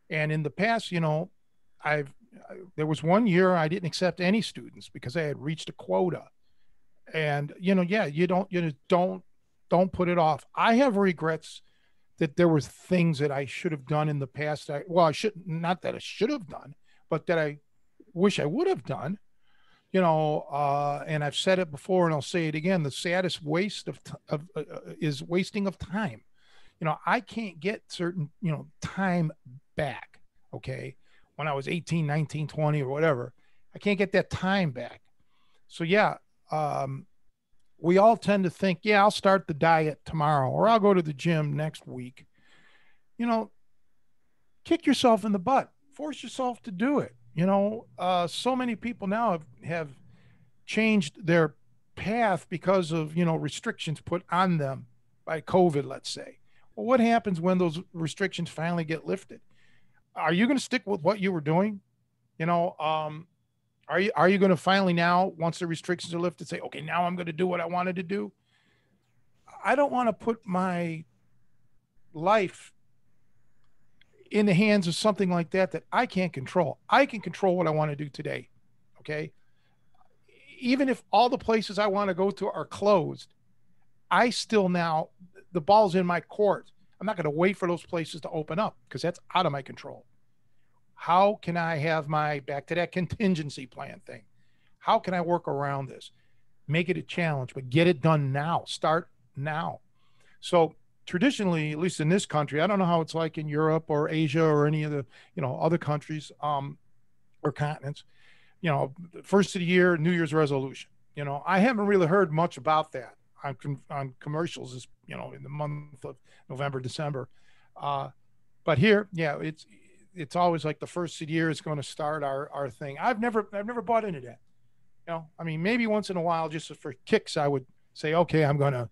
and in the past, there was one year I didn't accept any students because I had reached a quota, and you don't put it off. I have regrets that there were things that I should have done in the past. I should not that I should have done, but that I wish I would have done. And I've said it before, and I'll say it again: the saddest waste is wasting of time. I can't get certain time back. Okay, when I was 18, 19, 20, or whatever, I can't get that time back. So yeah, we all tend to think, yeah, I'll start the diet tomorrow, or I'll go to the gym next week. Kick yourself in the butt. Force yourself to do it. So many people now have changed their path because of, restrictions put on them by COVID, let's say. Well, what happens when those restrictions finally get lifted? Are you going to stick with what you were doing? Are you going to finally now, once the restrictions are lifted, say, okay, now I'm going to do what I wanted to do? I don't want to put my life in the hands of something like that I can't control. I can control what I want to do today. Okay. Even if all the places I want to go to are closed, I still now, the ball's in my court. I'm not going to wait for those places to open up because that's out of my control. How can I have back to that contingency plan thing? How can I work around this? Make it a challenge, but get it done now. Start now. So traditionally, at least in this country, I don't know how it's like in Europe or Asia or any of the, other countries, or continents, first of the year, New Year's resolution. I haven't really heard much about that on commercials, in the month of November, December. But here, yeah, it's always like the first of the year is going to start our thing. I've never bought into that. I mean, maybe once in a while, just for kicks, I would say, okay, I'm going to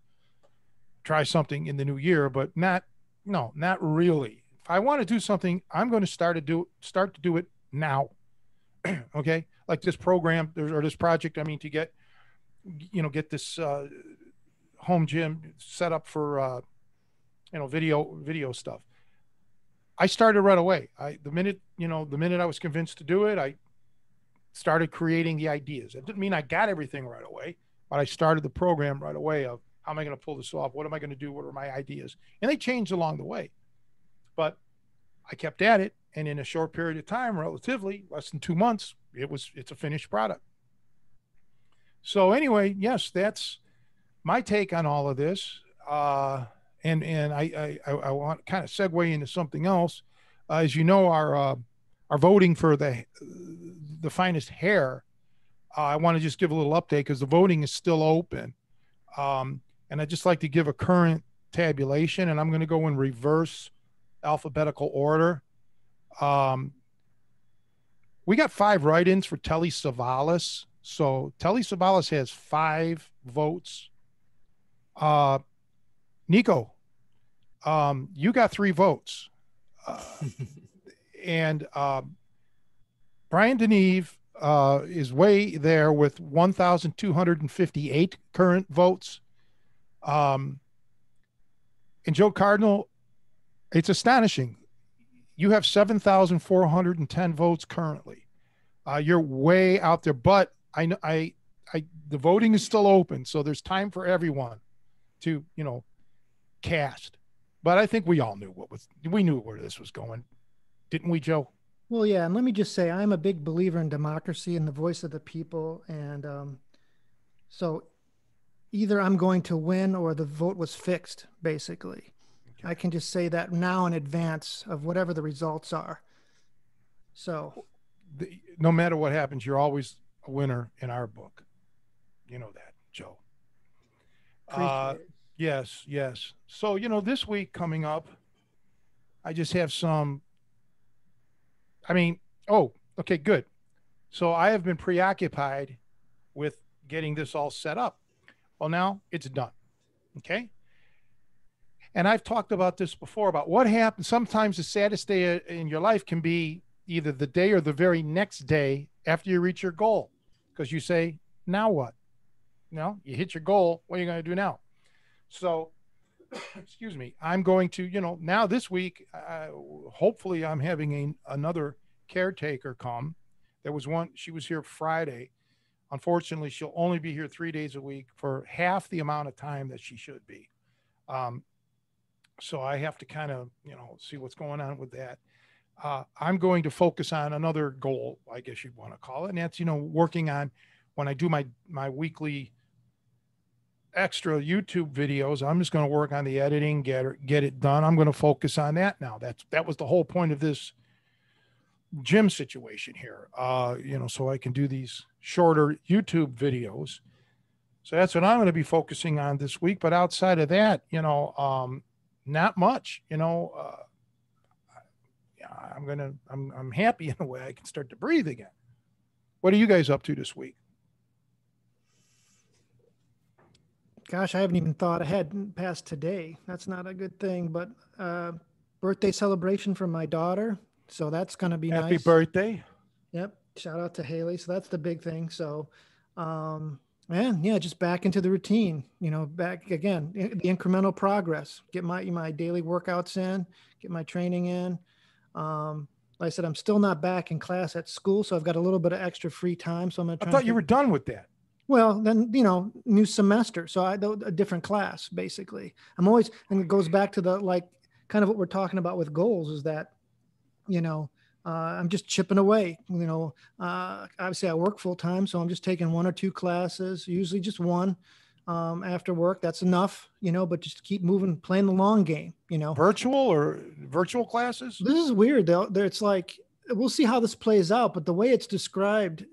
try something in the new year, but not really. If I want to do something, I'm going to start to do it now. Okay. Like this program or this project, I mean, to get this home gym set up for, video stuff. I started right away. The minute I was convinced to do it, I started creating the ideas. It didn't mean I got everything right away, but I started the program right away of how am I going to pull this off? What am I going to do? What are my ideas? And they changed along the way, but I kept at it. And in a short period of time, relatively less than 2 months, it's a finished product. So anyway, yes, that's my take on all of this. And I want to kind of segue into something else. As you know, our voting for the finest hair. I want to just give a little update because the voting is still open. And I'd just like to give a current tabulation, and I'm going to go in reverse alphabetical order. We got 5 write-ins for Telly Savalas. So Telly Savalas has 5 votes. Nico, you got 3 votes. And Brian Deneve is way there with 1,258 current votes. And Joe Cardinal, it's astonishing. You have 7,410 votes currently. You're way out there, but the voting is still open, so there's time for everyone to, cast. But I think we all knew we knew where this was going, didn't we, Joe? Well, yeah, and let me just say, I'm a big believer in democracy and the voice of the people, and so either I'm going to win or the vote was fixed, basically. Okay. I can just say that now in advance of whatever the results are. So no matter what happens, you're always a winner in our book. You know that, Joe. Yes. So, this week coming up, I just have okay, good. So I have been preoccupied with getting this all set up. Well, now it's done. Okay. And I've talked about this before about what happens. Sometimes the saddest day in your life can be either the day or the very next day after you reach your goal. Because you say, now what? You hit your goal. What are you going to do now? So, excuse me, I'm going to, now this week, hopefully I'm having another caretaker come. There was one, she was here Friday. Unfortunately, she'll only be here 3 days a week for half the amount of time that she should be. So I have to kind of, see what's going on with that. I'm going to focus on another goal, I guess you'd want to call it. And that's, working on when I do my weekly extra YouTube videos, I'm just going to work on the editing, get it done. I'm going to focus on that now. That was the whole point of this gym situation here. So I can do these shorter YouTube videos. So that's what I'm going to be focusing on this week. But outside of that, not much, I'm happy in a way. I can start to breathe again. What are you guys up to this week? Gosh, I haven't even thought ahead past today. That's not a good thing, but birthday celebration for my daughter. So that's going to be nice. Happy birthday. Yep. Shout out to Haley. So that's the big thing. So, just back into the routine, back again, the incremental progress, get my daily workouts in, get my training in. Like I said, I'm still not back in class at school, so I've got a little bit of extra free time. So I'm going to I thought you were done with that. Well, then, new semester. So a different class, basically. I'm always, and it goes back to the, kind of what we're talking about with goals is that, I'm just chipping away. Obviously I work full time, so I'm just taking one or two classes, usually just one after work. That's enough, but just keep moving, playing the long game. Virtual or virtual classes? This is weird though. It's like, we'll see how this plays out, but the way it's described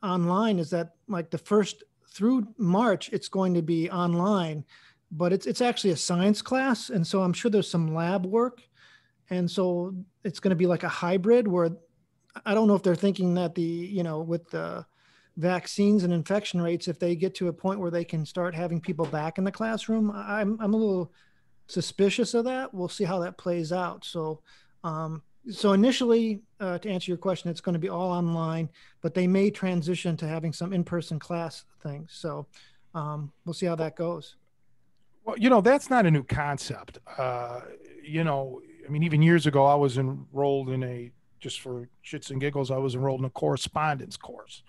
online is that like the first through March, it's going to be online, but it's actually a science class. And so I'm sure there's some lab work. And so it's going to be like a hybrid where I don't know if they're thinking that with the vaccines and infection rates, if they get to a point where they can start having people back in the classroom, I'm a little suspicious of that. We'll see how that plays out. So initially, to answer your question, it's going to be all online, but they may transition to having some in-person class things. So we'll see how that goes. Well, that's not a new concept. I mean, even years ago, I was enrolled in just for shits and giggles, I was enrolled in a correspondence course.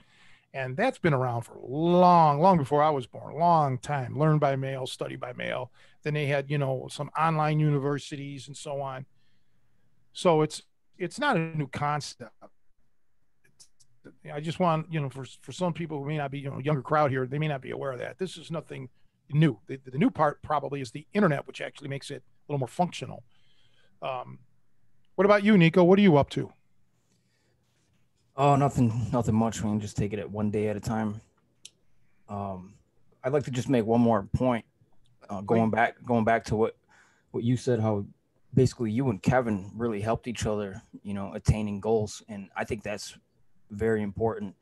And that's been around for long, long before I was born, long time. Learn by mail, study by mail. Then they had, some online universities and so on. So it's not a new concept. I just want, for some people who may not be, younger crowd here, they may not be aware of that. This is nothing new. The new part probably is the internet, which actually makes it a little more functional. What about you, Nico? What are you up to? Oh, nothing much. We can just take it at one day at a time. I'd like to just make one more point. Going back to what you said, how basically you and Kevin really helped each other, attaining goals, and I think that's very important.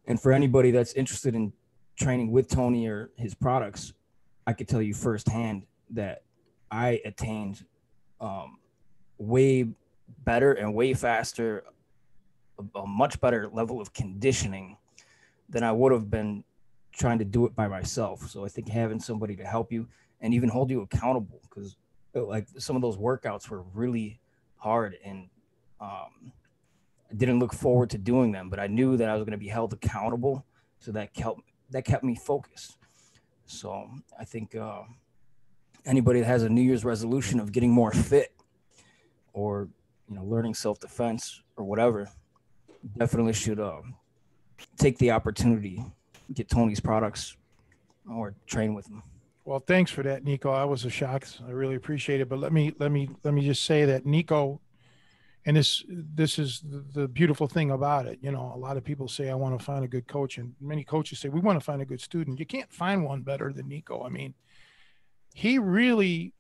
And for anybody that's interested in training with Tony or his products, I could tell you firsthand that I attained way better and way faster, a much better level of conditioning than I would have been trying to do it by myself. So I think having somebody to help you and even hold you accountable, because like some of those workouts were really hard, and I didn't look forward to doing them, but I knew that I was going to be held accountable. So that kept me focused. So I think anybody that has a New Year's resolution of getting more fit, or learning self-defense or whatever, definitely should take the opportunity, get Tony's products, or train with him. Well, thanks for that, Nico. I was a shock. I really appreciate it. But let me just say that Nico, and this is the beautiful thing about it. A lot of people say I want to find a good coach, and many coaches say we want to find a good student. You can't find one better than Nico. I mean, he really.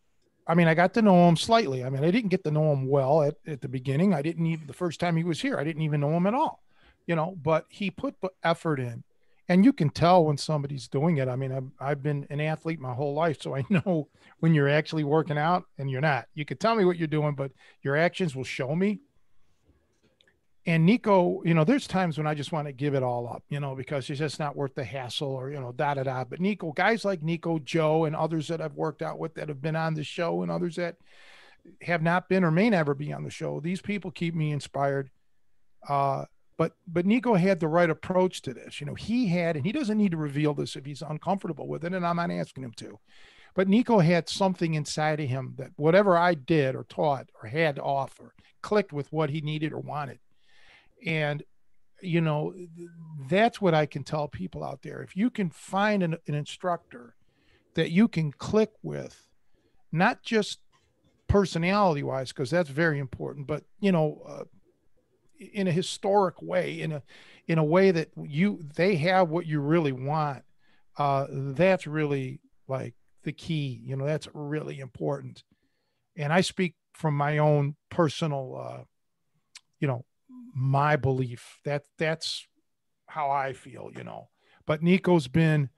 I mean, I got to know him slightly. I mean, I didn't get to know him well at the beginning. I didn't even the first time he was here. I didn't even know him at all. But he put the effort in. And you can tell when somebody's doing it. I mean, I've been an athlete my whole life, so I know when you're actually working out and you're not. You can tell me what you're doing, but your actions will show me. And Nico, there's times when I just want to give it all up, because it's just not worth the hassle or, da da da. But Nico, guys like Nico, Joe, and others that I've worked out with that have been on the show, and others that have not been or may never be on the show, these people keep me inspired. But Nico had the right approach to this. He had, and he doesn't need to reveal this if he's uncomfortable with it, and I'm not asking him to. But Nico had something inside of him that whatever I did or taught or had to offer clicked with what he needed or wanted. And, that's what I can tell people out there. If you can find an instructor that you can click with, not just personality wise, because that's very important, but, in a historic way, in a way that they have what you really want. That's really like the key. That's really important. And I speak from my own personal, my belief that's how I feel. But Nico's been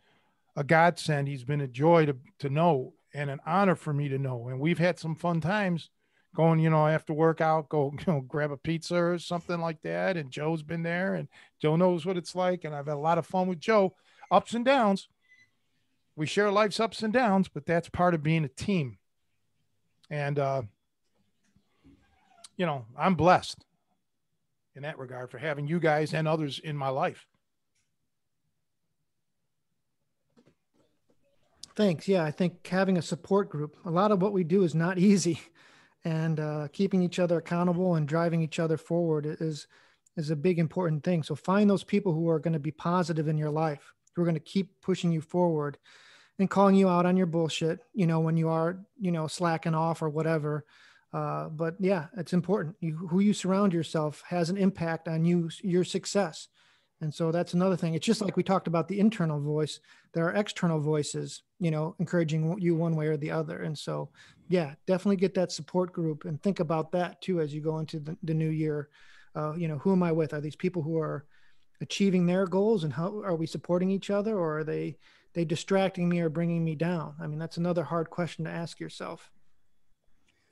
a godsend. He's been a joy to know, and an honor for me to know. And we've had some fun times going, after workout, go, grab a pizza or something like that. And Joe's been there, and Joe knows what it's like. And I've had a lot of fun with Joe, ups and downs. We share life's ups and downs, but that's part of being a team. And, I'm blessed in that regard for having you guys and others in my life. Thanks. Yeah, I think having a support group, a lot of what we do is not easy. and keeping each other accountable and driving each other forward is a big important thing. So find those people who are going to be positive in your life, who are going to keep pushing you forward and calling you out on your bullshit, when you are, slacking off or whatever. But yeah, it's important. Who you surround yourself has an impact on your success. And so that's another thing. It's just like we talked about the internal voice. There are external voices, encouraging you one way or the other. And so, yeah, definitely get that support group and think about that too as you go into the new year. Who am I with? Are these people who are achieving their goals, and how are we supporting each other, or are they distracting me or bringing me down? I mean, that's another hard question to ask yourself.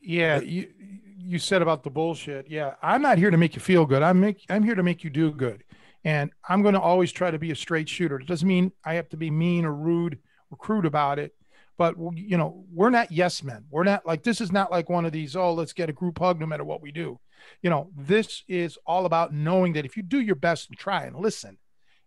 Yeah, you said about the bullshit. Yeah, I'm not here to make you feel good. I'm here to make you do good. And I'm going to always try to be a straight shooter. It doesn't mean I have to be mean or rude or crude about it. But we're not yes men. We're not like, this is not like one of these, oh, let's get a group hug no matter what we do. This is all about knowing that if you do your best and try and listen,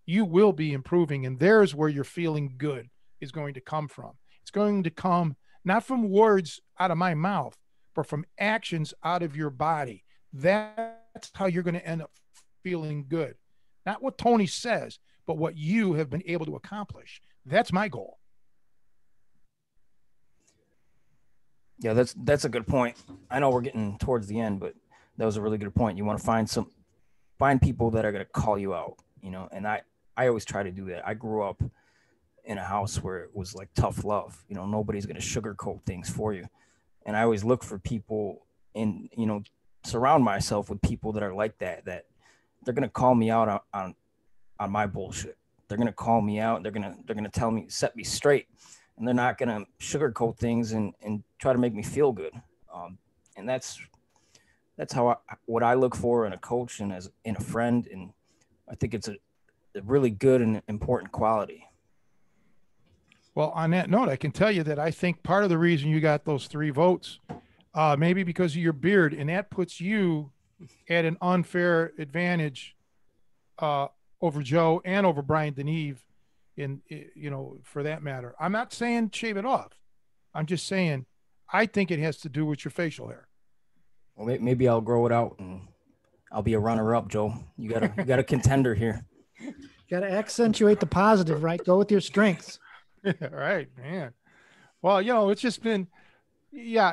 you will be improving. And there's where your feeling good is going to come from. It's going to come not from words out of my mouth, but from actions out of your body. That's how you're going to end up feeling good. Not what Tony says, but what you have been able to accomplish. That's my goal. Yeah, that's a good point. I know we're getting towards the end, but that was a really good point. You want to find people that are going to call you out, and I always try to do that. I grew up in a house where it was like tough love. Nobody's going to sugarcoat things for you. And I always look for people and, surround myself with people that are like that they're going to call me out on my bullshit. They're going to call me out. They're going to tell me, set me straight, and they're not going to sugarcoat things and try to make me feel good. And that's what I look for in a coach and in a friend. And I think it's a really good and important quality. Well, on that note, I can tell you that I think part of the reason you got those 3 votes, maybe because of your beard, and that puts you at an unfair advantage over Joe and over Brian Deneve, for that matter. I'm not saying shave it off. I'm just saying I think it has to do with your facial hair. Well, maybe I'll grow it out and I'll be a runner-up, Joe. You got a contender here. You got to accentuate the positive, right? Go with your strengths. Right, man. Well, it's just been, yeah.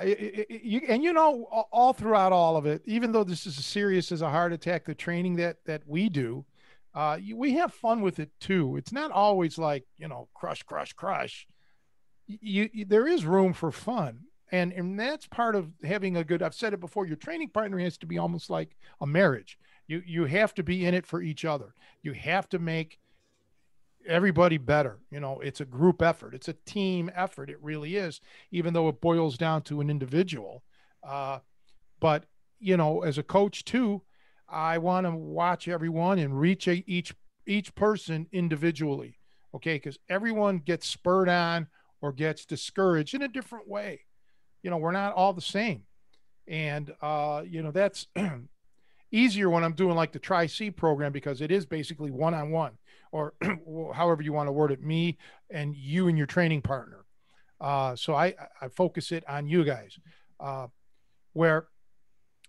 All throughout all of it, even though this is as serious as a heart attack, the training that we do, we have fun with it too. It's not always like, crush, crush, crush. There is room for fun. And that's part of having a good, I've said it before, your training partner has to be almost like a marriage. You have to be in it for each other. You have to make everybody better. It's a group effort. It's a team effort. It really is, even though it boils down to an individual. But, as a coach too, I want to watch everyone and reach each person individually. Okay. Because everyone gets spurred on or gets discouraged in a different way. We're not all the same. And, that's easier when I'm doing like the Tri-C program, because it is basically one-on-one, or however you want to word it, me and you and your training partner. So I focus it on you guys, where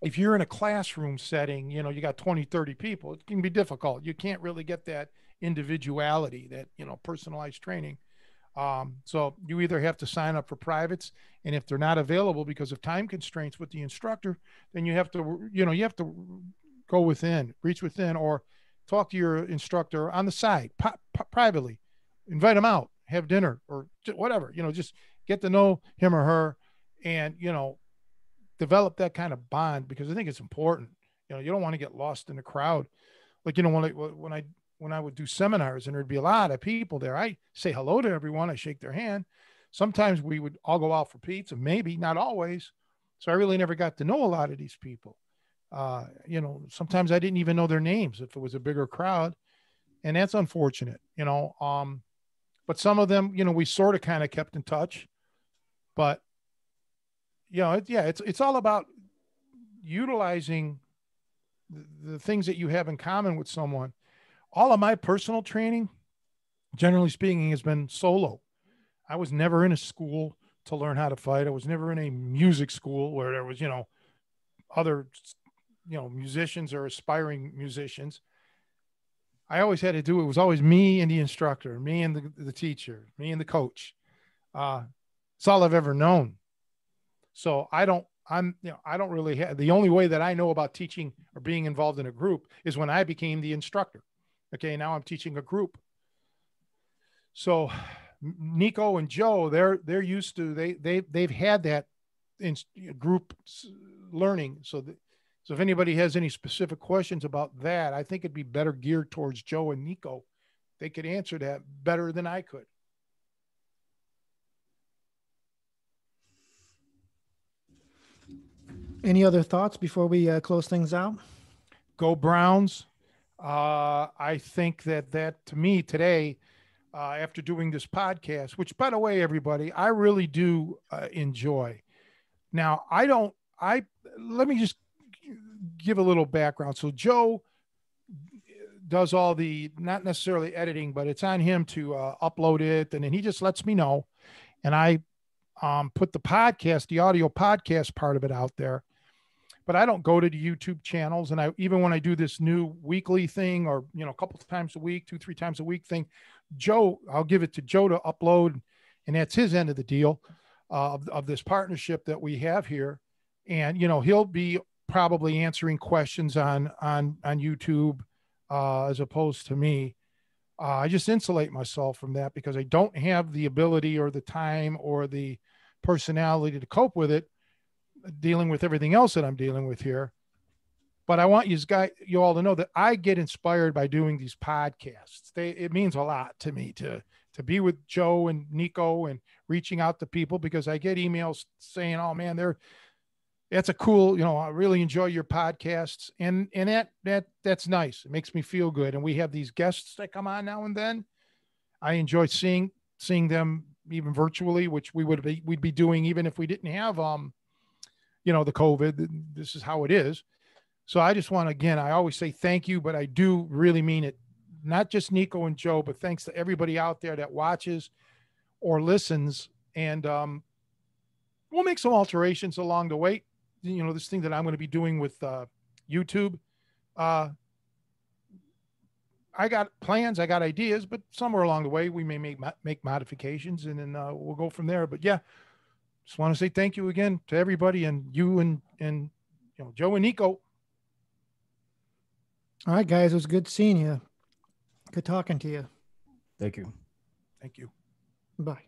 if you're in a classroom setting, you got 20, 30 people, it can be difficult. You can't really get that individuality, that, personalized training. So you either have to sign up for privates, and if they're not available because of time constraints with the instructor, then you have to go within, reach within, or talk to your instructor on the side, privately, invite them out, have dinner, or whatever, just get to know him or her, and, develop that kind of bond, because I think it's important. You don't want to get lost in the crowd. Like, when I would do seminars and there'd be a lot of people there, I say hello to everyone. I shake their hand. Sometimes we would all go out for pizza, maybe not always. So I really never got to know a lot of these people. Sometimes I didn't even know their names if it was a bigger crowd, and that's unfortunate, but some of them, we sort of kind of kept in touch, but it's all about utilizing the things that you have in common with someone. All of my personal training, generally speaking, has been solo. I was never in a school to learn how to fight. I was never in a music school where there was, other, musicians or aspiring musicians. I always had to do it. It was always me and the instructor, me and the teacher, me and the coach. It's all I've ever known. So I don't really have, the only way that I know about teaching or being involved in a group is when I became the instructor. Okay. Now I'm teaching a group. So Nico and Joe, they're used to, they've had that in group learning. So if anybody has any specific questions about that, I think it'd be better geared towards Joe and Nico. They could answer that better than I could. Any other thoughts before we close things out? Go Browns. I think that to me today, after doing this podcast, which by the way, everybody, I really do enjoy. Now, let me just give a little background. So Joe does all the, not necessarily editing, but it's on him to upload it. And then he just lets me know. And I put the audio podcast part of it out there. But I don't go to the YouTube channels. And even when I do this new weekly thing or, a couple of times a week, 2-3 times a week thing, I'll give it to Joe to upload. And that's his end of the deal of this partnership that we have here. And, he'll be probably answering questions on YouTube as opposed to me. I just insulate myself from that because I don't have the ability or the time or the personality to cope with it, dealing with everything else that I'm dealing with here. But I want you all to know that I get inspired by doing these podcasts. It means a lot to me to be with Joe and Nico and reaching out to people, because I get emails saying, "Oh man, that's a cool, I really enjoy your podcasts." And that's nice. It makes me feel good. And we have these guests that come on now and then. I enjoy seeing them even virtually, which we'd be doing even if we didn't have the COVID. This is how it is. So I just want to, again, I always say thank you, but I do really mean it. Not just Nico and Joe, but thanks to everybody out there that watches or listens. And we'll make some alterations along the way. This thing that I'm going to be doing with YouTube. I got plans, I got ideas, but somewhere along the way we may make modifications, and then we'll go from there. But yeah, just want to say thank you again to everybody, and you and Joe and Nico. All right, guys, it was good seeing you. Good talking to you. Thank you. Thank you. Bye.